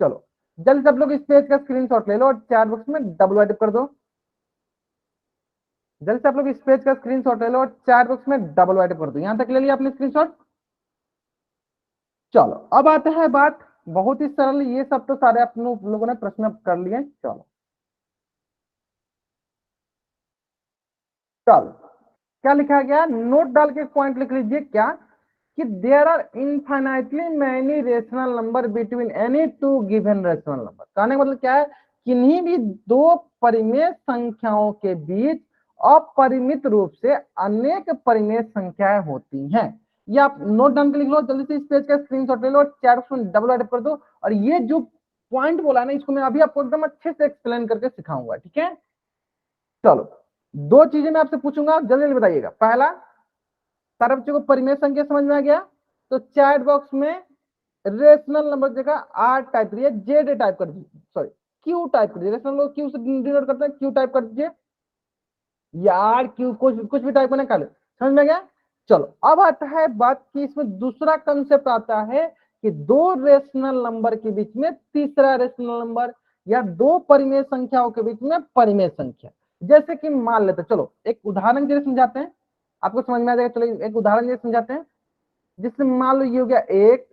चलो जल्दी सब लोग इस पेज का स्क्रीनशॉट ले लो और चैट बॉक्स में डबल टाइप कर दो। जल्दी से आप लोग इस पेज का स्क्रीनशॉट ले लो और चैट बॉक्स में डबल टाइप कर दो। यहां तक ले लिया आपने स्क्रीनशॉट? चलो अब आता है बात, बहुत ही सरल, ये सब तो सारे आप लोगों ने प्रश्न कर लिए। चलो चलो क्या लिखा गया, नोट डाल के पॉइंट लिख लीजिए, क्या कि there are infinitely many rational number between any two given rational number. कहने का मतलब क्या है, किन्हीं भी दो परिमेय संख्याओं के बीच अपरिमित रूप से अनेक परिमेय संख्याएं होती हैं। ये आप नोट डाउन के लिख लो, जल्दी से इस पेज का स्क्रीनशॉट ले लो, चैट में डबल टाइप कर दो। और ये जो पॉइंट बोला ना, इसको मैं अभी आपको एकदम अच्छे से एक्सप्लेन करके सिखाऊंगा, ठीक है। चलो दो चीजें मैं आपसे पूछूंगा, जल्दी जल्दी बताइएगा। पहला, सारे बच्चों को परिमेय संख्या समझ में आ गया? तो चैट बॉक्स में रेशनल नंबर जगह आर टाइप करिए, जेड टाइप कर दीजिए, सॉरी क्यू टाइप कर दीजिए। रेशनल नंबर क्यू से डिनोट करते हैं, क्यू टाइप कर दीजिए, या आर क्यू, कुछ कुछ भी टाइप करना कर, समझ में गया। चलो अब आता है बात की, इसमें दूसरा कंसेप्ट आता है कि दो रेशनल नंबर के बीच में तीसरा रेशनल नंबर, या दो परिमेय संख्याओं के बीच में परिमेय संख्या। जैसे कि मान लेते, चलो एक उदाहरण जैसे समझाते हैं, आपको समझ में आ जाएगा। चलो एक उदाहरण जैसे समझाते हैं, जिससे मान लो ये हो गया 1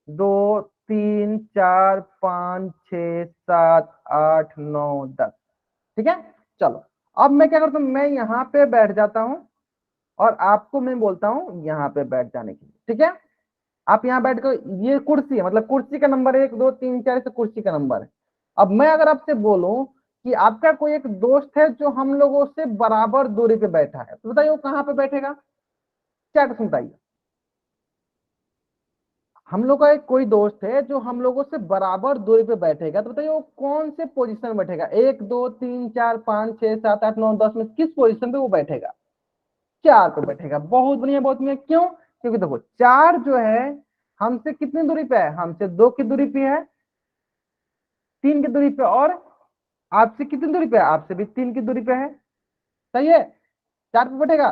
2 3 4 5 6 7 8 9 10, ठीक है। चलो अब मैं क्या करता हूं, मैं यहाँ पे बैठ जाता हूं और आपको मैं बोलता हूं यहाँ पे बैठ जाने के लिए, ठीक है। आप यहाँ बैठ कर, ये कुर्सी है, मतलब कुर्सी का नंबर 1 2 3 4 से कुर्सी का नंबर है। अब मैं अगर आपसे बोलूं कि आपका कोई एक दोस्त है जो हम लोगों से बराबर दूरी पे बैठा है, तो बताइए वो कहाँ पे बैठेगा? क्या सुनताइए, हम लोग का एक कोई दोस्त है जो हम लोगों से बराबर दूरी पे बैठेगा, तो बताइए वो कौन से पोजीशन में बैठेगा? 1 2 3 4 5 6 7 8 9 10 में किस पोजीशन पे वो बैठेगा? 4 पे बैठेगा। बहुत बढ़िया, बहुत बढ़िया। क्यों? क्योंकि देखो 4 जो है हमसे कितनी दूरी पे है, हमसे 2 की दूरी पे है, 3 की दूरी पे, और आपसे कितनी दूरी पे है, आपसे भी 3 की दूरी पे है। सही है, 4 पे बैठेगा?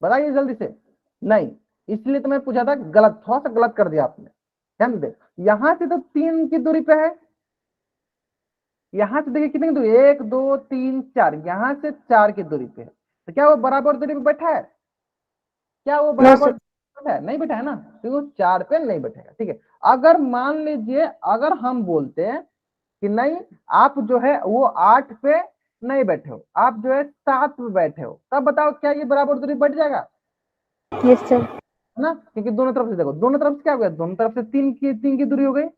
बताइए जल्दी से। नहीं, इसलिए तो मैं पूछा था, गलत, थोड़ा सा गलत कर दिया आपने। ध्यान दे, यहां से तो 3 की दूरी पे है, यहां से देखिए कितनी की दूरी, 1 2 3 4, यहां से 4 की दूरी पे है। तो क्या वो बराबर दूरी पे बैठा है? क्या वो नो बराबर सर। बैठा है? नहीं बैठा है ना, तो वो 4 पे नहीं बैठेगा, ठीक है। अगर मान लीजिए, अगर हम बोलते हैं कि नहीं, आप जो है वो 8 पे नहीं बैठे हो, आप जो है 7 पे बैठे हो, तब बताओ क्या ये बराबर दूरी बैठ जाएगा? Yes sir. है ना, क्योंकि दोनों तरफ से देखो, दोनों तरफ से क्या हो गया, दोनों तरफ से 3 की दूरी हो गई।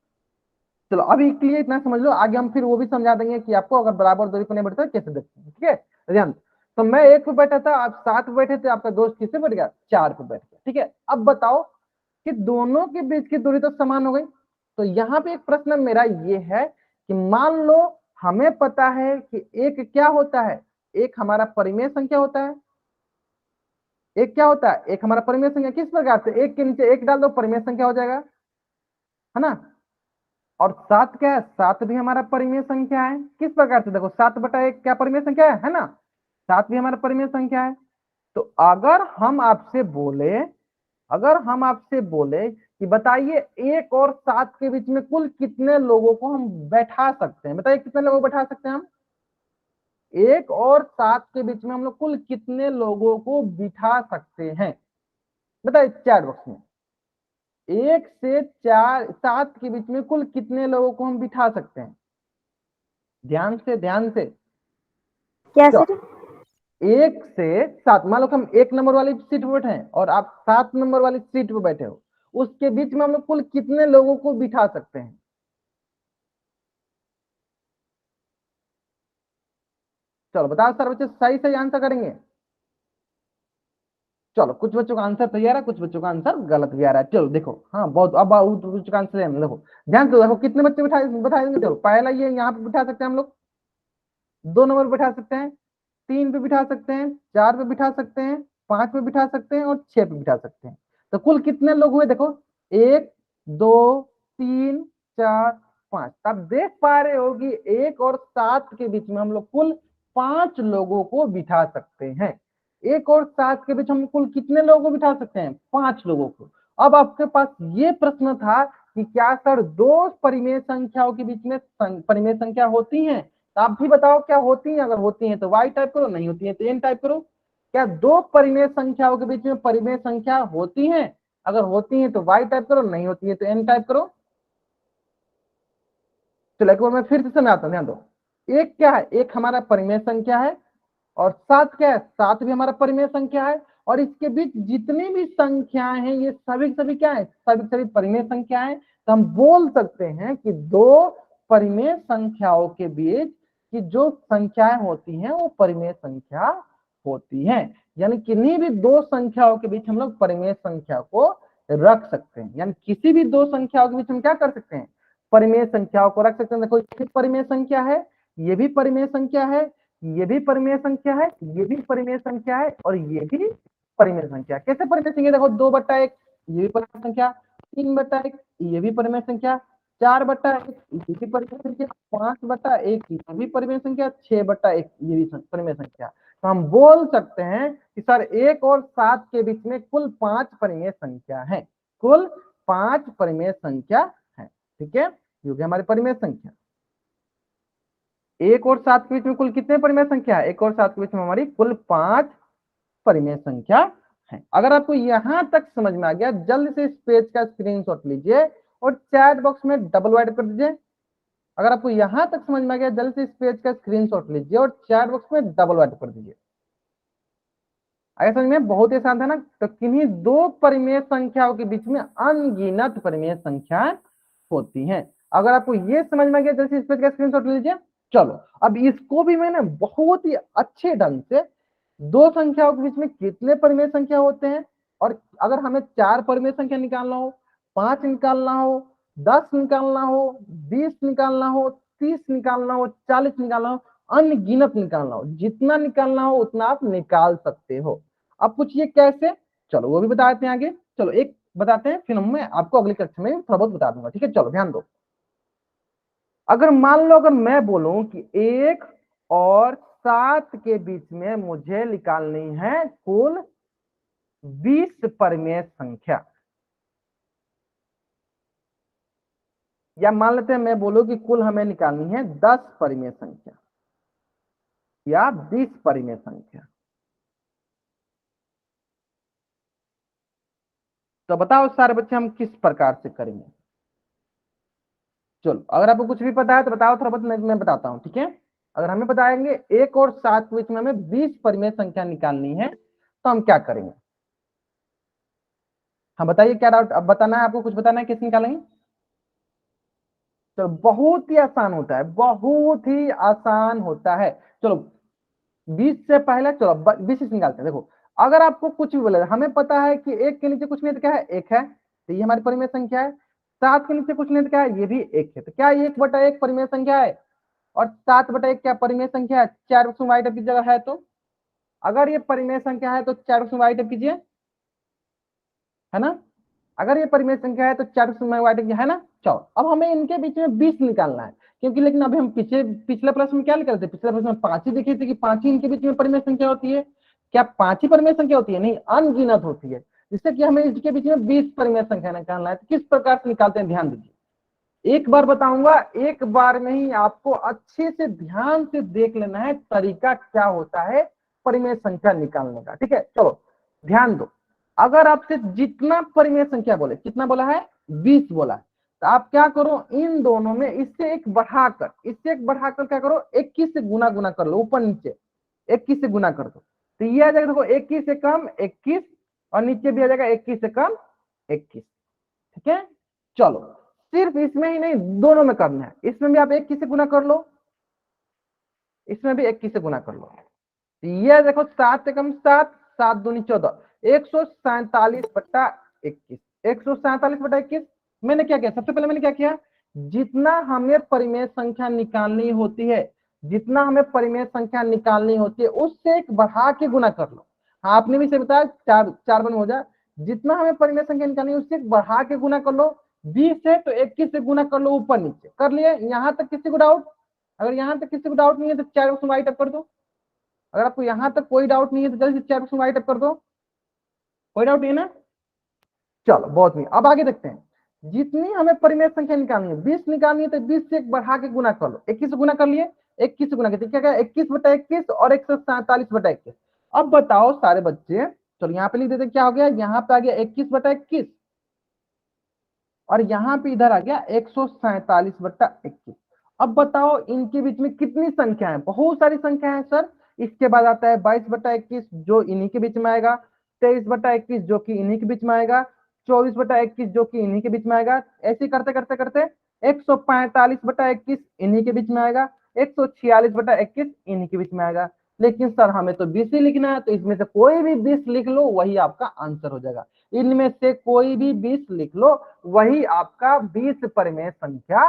चलो अभी के लिए इतना समझ लो, आगे हम फिर वो भी समझा देंगे कि आपको अगर बराबर दूरी पर नहीं बैठता कैसे देखते हैं, ठीक है। ध्यान, तो मैं 1 पे बैठा था, आप 7 पे बैठे थे, आपका दोस्त किससे बैठ गया? 4 पे बैठ गया, ठीक है। अब बताओ कि दोनों के बीच की दूरी तो समान हो गई। तो यहाँ पे एक प्रश्न मेरा ये है कि मान लो हमें पता है कि एक क्या होता है, एक हमारा परिमेय संख्या होता है, एक क्या होता है, एक हमारा परिमेय संख्या। किस प्रकार से, एक के नीचे एक डाल दो, परिमेय संख्या हो जाएगा, है ना। और 7 क्या है, 7 भी हमारा परिमेय संख्या है। किस प्रकार से, देखो 7/1 क्या परिमेय संख्या है ना। 7 भी हमारा परिमेय संख्या है। तो अगर हम आपसे बोले कि बताइए 1 और 7 के बीच में कुल कितने लोगों को हम बैठा सकते हैं, बताइए कितने लोगों को बैठा सकते हैं हम? 1 और 7 के बीच में हम लोग कुल कितने लोगों को बिठा सकते हैं, बताइए चैट बॉक्स में। 1 से 7 के बीच में कुल कितने लोगों को हम बिठा सकते हैं? ध्यान से क्या तो सर? 1 से 7, मान लो कि हम 1 नंबर वाली सीट पर बैठे हैं और आप 7 नंबर वाली सीट पर बैठे हो, उसके बीच में हम लोग कुल कितने लोगों को बिठा सकते हैं? चलो बताओ सर, बच्चे सही सही आंसर करेंगे। चलो कुछ बच्चों का आंसर सही आ रहा है, कुछ बच्चों का आंसर गलत भी आ रहा है। चलो देखो, हाँ बहुत बच्चों का आंसर है। देखो ध्यान से देखो कितने बच्चे बिठा देंगे। चलो पहला ये यहाँ पे बिठा सकते हैं हम लोग, 2 नंबर पे बिठा सकते हैं, 3 पे बिठा सकते हैं, 4 पे बिठा सकते हैं, 5 पे बिठा सकते हैं और 6 पे बिठा सकते हैं। तो कुल कितने लोग हुए देखो, 1 2 3 4 5। तब देख पा रहे हो कि 1 और 7 के बीच में हम लोग कुल 5 लोगों को बिठा सकते हैं। 1 और 7 के बीच हम कुल कितने लोगों को बिठा सकते हैं? 5 लोगों को। अब आपके पास ये प्रश्न था कि क्या सर दो परिमेय संख्याओं के बीच में परिमेय संख्या होती है? तो आप भी बताओ क्या होती है? अगर होती है तो वाई टाइप करो, नहीं होती है तो एन टाइप करो। क्या दो परिमेय संख्याओं के बीच में परिमेय संख्या होती है? अगर होती है तो वाई टाइप करो, नहीं होती है तो एन टाइप करो। चलो एक बार मैं फिर से समझाता हूं, ध्यान दो। एक क्या है? एक हमारा परिमेय संख्या है, और 7 क्या है? 7 भी हमारा परिमेय संख्या है। और इसके बीच जितनी भी संख्याएं हैं ये सभी सभी क्या है? सभी सभी परिमेय संख्या है। तो हम बोल सकते हैं कि दो परिमेय संख्याओं के बीच की जो संख्याएं होती हैं वो परिमेय संख्या होती हैं। यानी किन्हीं भी दो संख्याओं के बीच हम लोग परिमेय संख्या को रख सकते हैं। यानी किसी भी दो संख्याओं के बीच हम क्या कर सकते हैं? परिमेय संख्याओं को रख सकते हैं। देखो ये भी परिमेय संख्या है, ये भी परिमेय संख्या है, ये भी परिमेय संख्या है, ये भी परिमेय संख्या है, और ये भी परिमेय संख्या। कैसे परिमेय संख्या? देखो 2/1 ये भी परिमेय संख्या, 3/1 ये भी परिमेय संख्या, 4/1 ये भी परिमेय संख्या, 5/1 ये भी परिमेय संख्या, 6/1 ये भी परिमेय संख्या। तो हम बोल सकते हैं कि सर 1 और 7 के बीच में कुल 5 परिमेय संख्या है, कुल 5 परिमेय संख्या है। ठीक है, ये हो गया हमारी परिमेय संख्या। 1 और 7 के बीच में कुल कितने परिमेय संख्या है? 1 और 7 के बीच में हमारी कुल 5 परिमेय संख्या है। अगर आपको यहां तक समझ में आ गया, जल्दी से इस पेज का स्क्रीनशॉट लीजिए और चैट बॉक्स में डबल वाइड कर दीजिए। अगर आपको यहां तक समझ में आ गया, जल्दी से इस पेज का स्क्रीनशॉट लीजिए और चैट बॉक्स में डबल वाइड कर दीजिए। आगे समझ में? बहुत ही आसान था ना। तो किन्हीं दो परिमेय संख्याओं के बीच में अनगिनत परिमेय संख्याएं होती हैं। अगर आपको ये समझ में आ गया, जैसे इस पेज का स्क्रीनशॉट लीजिए। चलो अब इसको भी मैंने बहुत ही अच्छे ढंग से दो संख्याओं के बीच में कितने परिमेय संख्या होते हैं, और अगर हमें 4 परिमेय संख्या निकालना हो, 5 निकालना हो, 10 निकालना हो, 20 निकालना हो, 30 निकालना हो, 40 निकालना हो, अनगिनत निकालना हो, जितना निकालना हो उतना आप निकाल सकते हो। अब पूछिए कैसे? चलो वो भी बताते हैं आगे। चलो एक बताते हैं, फिर मैं आपको अगली कक्षा में थोड़ा बहुत बता दूंगा। ठीक है, चलो ध्यान दो। अगर मान लो, अगर मैं बोलूं कि 1 और 7 के बीच में मुझे निकालनी है कुल 20 परिमेय संख्या, या मान लेते हैं मैं बोलूं कि कुल हमें निकालनी है 10 परिमेय संख्या या 20 परिमेय संख्या, तो बताओ सारे बच्चे हम किस प्रकार से करेंगे? चलो अगर आपको कुछ भी पता है तो बताओ थोड़ा बहुत, मैं बताता हूँ। ठीक है, अगर हमें बताएंगे 1 और 7 के बीच में हमें 20 परिमेय संख्या निकालनी है तो हम क्या करेंगे? हाँ बताइए क्या डाउट? अब बताना है आपको, कुछ बताना है कैसे निकालेंगे? चलो बहुत ही आसान होता है, बहुत ही आसान होता है। चलो 20 से पहले चलो 20 से निकालते हैं। देखो अगर आपको कुछ भी बोले, हमें पता है कि 1 के नीचे कुछ नहीं तो क्या है? 1 है, तो ये हमारी परिमेय संख्या है। 7 के नीचे कुछ नहीं तो क्या है? ये भी 1 है। तो क्या 1/1 परिमेय संख्या है? और 7/1 क्या परिमेय संख्या है? 4 वाई टैब की जगह है। तो अगर ये परिमेय संख्या है तो 4 वाई टैब कीजिए, है ना? अगर ये परिमेय संख्या है तो 4 वाई टैब है ना? चलो अब हमें इनके बीच में 20 निकालना है। क्योंकि लेकिन अभी हम पिछले प्रश्न में क्या लिख रहे थे, पिछले प्रश्न में 5 ही देखे थे कि 5 ही इनके बीच में परिमेय संख्या होती है। क्या 5 ही परिमेय संख्या होती है? नहीं, अनगिनत होती है। जिससे कि हमें इसके बीच में 20 परिमेय संख्या निकालना है। तो किस प्रकार से निकालते हैं, ध्यान दीजिए। एक बार बताऊंगा, एक बार में ही आपको अच्छे से ध्यान से देख लेना है तरीका क्या होता है परिमेय संख्या निकालने का। ठीक है, चलो ध्यान दो। अगर आपसे जितना परिमेय संख्या बोले, कितना बोला है, 20 बोला है, तो आप क्या करो, इन दोनों में इससे एक बढ़ाकर क्या करो, 21 से गुना गुना कर लो, ऊपर नीचे 21 से गुना कर दो। तो ये आ जाएगा, देखो 21 से कम 21, और नीचे भी आ जाएगा 21 से कम 21। ठीक है, चलो सिर्फ इसमें ही नहीं, दोनों में करना है। इसमें भी आप 21 से गुना कर लो, इसमें भी 21 से गुना कर लो। ये देखो 7 से कम 7, 7 दूनी 14, 147/21, 147/21। मैंने क्या किया, सबसे पहले मैंने क्या किया, जितना हमें परिमेय संख्या निकालनी होती है, जितना हमें परिमेय संख्या निकालनी होती है उससे एक बढ़ा के गुना कर लो। हाँ, आपने भी से बताया 4 बन हो जाए, जितना हमें परिमेय संख्या निकालनी है उससे एक बढ़ा के गुना कर लो। 20 है तो 21 से गुना कर लो, ऊपर नीचे कर लिए। यहां तक किसी को डाउट? अगर यहां तक किसी को डाउट नहीं है तो 4 ऑप्शन राइट अप कर दो। अगर आपको यहां तक कोई डाउट नहीं है तो जल्दी से 4 ऑप्शन राइट अप कर दो। कोई डाउट नहीं है ना? चलो बहुत नहीं, अब आगे देखते हैं। जितनी हमें परिमेय संख्या निकालनी है, 20 निकालनी है, तो 20 से एक बढ़ा के गुना कर लो। 21 से गुना कर लिए, 21 से गुना करते क्या, 21/21 और 147/21। अब बताओ सारे बच्चे, चलो यहाँ पे लिख देते, क्या हो गया, यहाँ पे आ गया 21/21 और यहाँ पे इधर आ गया 147/21। अब बताओ इनके बीच में कितनी संख्या है, बहुत सारी संख्या है सर। इसके बाद आता है 22/21 जो इन्हीं के बीच में आएगा, 23/21 जो कि इन्हीं के बीच में आएगा, 24/21 जो कि इन्हीं के बीच में आएगा। ऐसे करते करते करते 145/21 इन्हीं के बीच में आएगा, 146/21 इन्हीं के बीच में आएगा। लेकिन सर हमें तो 20 ही लिखना है, तो इसमें से कोई भी 20 लिख लो, वही आपका आंसर हो जाएगा। इनमें से कोई भी 20 लिख लो, वही आपका 20 परिमेय संख्या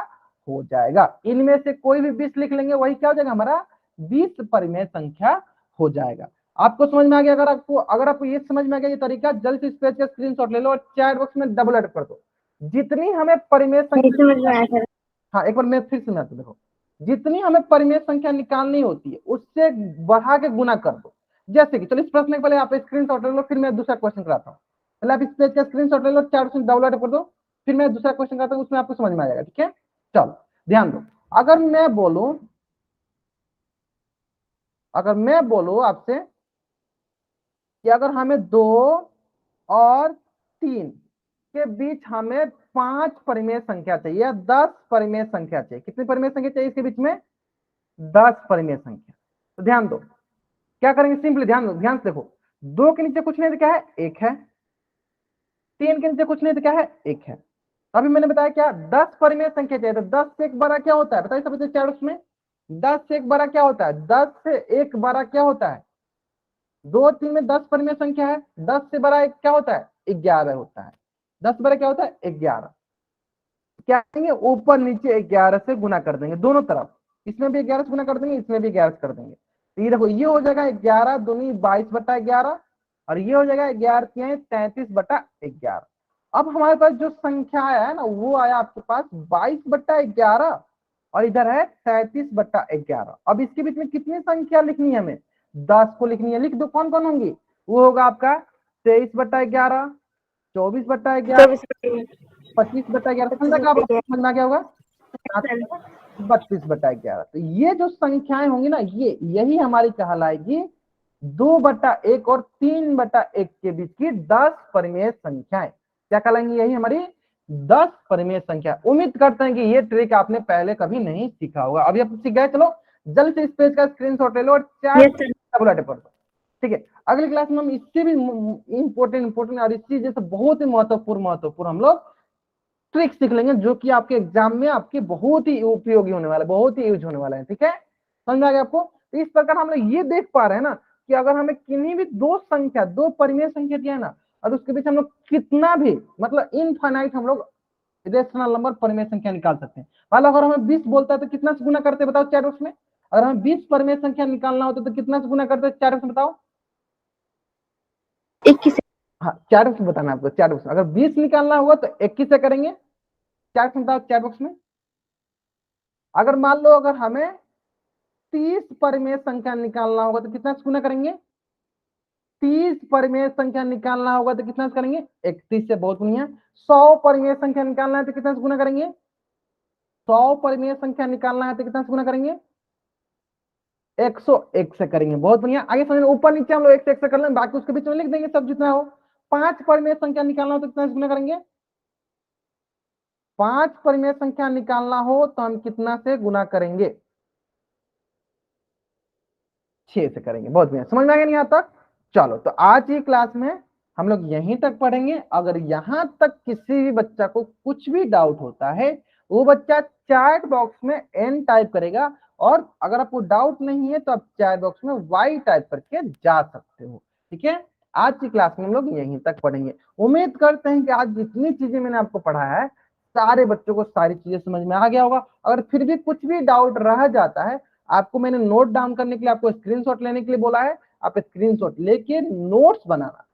हो जाएगा। इनमें से कोई भी 20 लिख लेंगे, वही क्या हो जाएगा, हमारा 20 परिमेय संख्या हो जाएगा। आपको समझ में आ गया? अगर आपको ये समझ में आ गया ये तरीका, जल्द से इस पेज का स्क्रीनशॉट ले लो और चैट बॉक्स में डबल एड कर दो। जितनी हमें परिमेय नहीं संख्या, समझ में आया सर। हाँ एक बार मैं फिर से मैं देखो, जितनी हमें परिमेय संख्या निकालनी होती है उससे बढ़ा के गुना कर दो। जैसे कि चलो इस प्रश्न के पहले आप स्क्रीनशॉट ले लो, फिर मैं दूसरा क्वेश्चन कराता हूँ। पहले आप इस पेज का स्क्रीनशॉट ले लो, 4 ऑप्शन डाउनलोड कर दो, फिर मैं दूसरा क्वेश्चन कराता हूँ, उसमें आपको समझ में आ जाएगा। ठीक है, चलो ध्यान दो। अगर मैं बोलूं आपसे कि अगर हमें 2 और 3 के बीच हमें 5 परिमेय संख्या चाहिए, 10 परिमेय संख्या चाहिए, कितनी परिमेय संख्या चाहिए इसके बीच में, 10 परिमेय संख्या। तो ध्यान दो क्या करेंगे, सिंपली ध्यान दो, ध्यान से देखो। 2 के नीचे कुछ नहीं तो क्या है, 1 है। 3 के नीचे कुछ नहीं तो क्या है, 1 है। अभी मैंने बताया क्या, 10 परिमेय संख्या चाहिए, तो 10 से 1 बड़ा क्या होता है, बताइए सब बच्चे चार उसमें। 10 से 1 बड़ा क्या होता है, 10 से 1 बड़ा क्या होता है, 2 3 में 10 परिमेय संख्या है, 10 से बड़ा एक क्या होता है, 11 होता है। 10 बड़ा क्या होता है, 11। क्या करेंगे, ऊपर नीचे 11 से गुना कर देंगे दोनों तरफ। इसमें भी 11 से गुना कर देंगे, इसमें भी 11 से कर देंगे। तो ये देखो, ये हो जाएगा 11 दूनी 22/11 और ये हो जाएगा 11 तिहाई 33/11। अब हमारे पास जो संख्या आया है ना, वो आया आपके पास 22/11 और इधर है 33/11। अब इसके बीच में कितनी संख्या लिखनी है हमें, 10 को लिखनी है। लिख दो कौन कौन होंगी, वो होगा आपका 23/11, 24/11, 25/11। समझ में आ गया होगा, 32/11। तो ये जो संख्याएं होंगी ना, यही हमारी कहलाएगी 2/1 और 3/1 के बीच की 10 परिमेय संख्याएं। क्या कहलाएंगी, यही हमारी 10 परिमेय संख्या। उम्मीद करते हैं कि ये ट्रिक आपने पहले कभी नहीं सीखा होगा, अभी आप सीख गए। चलो जल्द से इस पेज का स्क्रीनशॉट ले लो और 4 बुलेट पर दो। ठीक है, अगली क्लास में हम इससे भी इंपोर्टेंट और इसी जैसे बहुत ही महत्वपूर्ण हम लोग ट्रिक सीख लेंगे, जो कि आपके एग्जाम में आपके बहुत ही उपयोगी होने वाला है, बहुत ही यूज होने वाला है। ठीक है, समझ में आ गया आपको? तो इस प्रकार हम लोग ये देख पा रहे हैं ना कि अगर हमें किन्हीं भी दो परिमेय संख्या दिया है ना, और उसके बीच हम लोग कितना भी मतलब इनफाइनाइट हम लोग रेशनल नंबर परिमेय संख्या निकाल सकते हैं। मान लो अगर हमें 20 बोलता है तो कितना से गुना करते हैं बताओ चैट बॉक्स में। अगर हमें 20 परिमेय संख्या निकालना होता तो कितना से गुना करते हैं चैट बॉक्स में बताओ। 21 से। हाँ चैट बॉक्स में बताना आपको, चैट बॉक्स में अगर 20 निकालना हुआ तो 21 से करेंगे। चैट बॉक्स में बताओ, चैट बॉक्स में अगर मान लो अगर हमें 30 परिमेय संख्या निकालना होगा तो कितना से गुना करेंगे? 30 परिमेय संख्या निकालना होगा तो कितना से करेंगे? 31 से, बहुत बढ़िया। 100 परिमेय संख्या निकालना है तो कितना से गुना करेंगे? 100 परिमेय संख्या निकालना है तो कितना से गुना करेंगे? 101 से करेंगे, बहुत बढ़िया। आगे समझ, ऊपर नीचे हम लोग 1 से 1 से कर लें, बाकी उसके बीच में लिख देंगे सब जितना हो। 5 परिमेय संख्या निकालना हो तो कितना से गुना करेंगे? 5 परिमेय संख्या निकालना हो तो हम कितना से गुना करेंगे? 6 से करेंगे, बहुत बढ़िया। समझ में आ गया नहीं यहाँ तक? चलो, तो आज की क्लास में हम लोग यहीं तक पढ़ेंगे। अगर यहां तक किसी भी बच्चा को कुछ भी डाउट होता है, वो बच्चा चैट बॉक्स में एन टाइप करेगा, और अगर आपको डाउट नहीं है तो आप चैट बॉक्स में वाई टाइप करके जा सकते हो। ठीक है, आज की क्लास में हम लोग यहीं तक पढ़ेंगे। उम्मीद करते हैं कि आज जितनी चीजें मैंने आपको पढ़ाया है, सारे बच्चों को सारी चीजें समझ में आ गया होगा। अगर फिर भी कुछ भी डाउट रह जाता है, आपको मैंने नोट डाउन करने के लिए, आपको स्क्रीनशॉट लेने के लिए बोला है। आप स्क्रीनशॉट लेके नोट्स बनाना,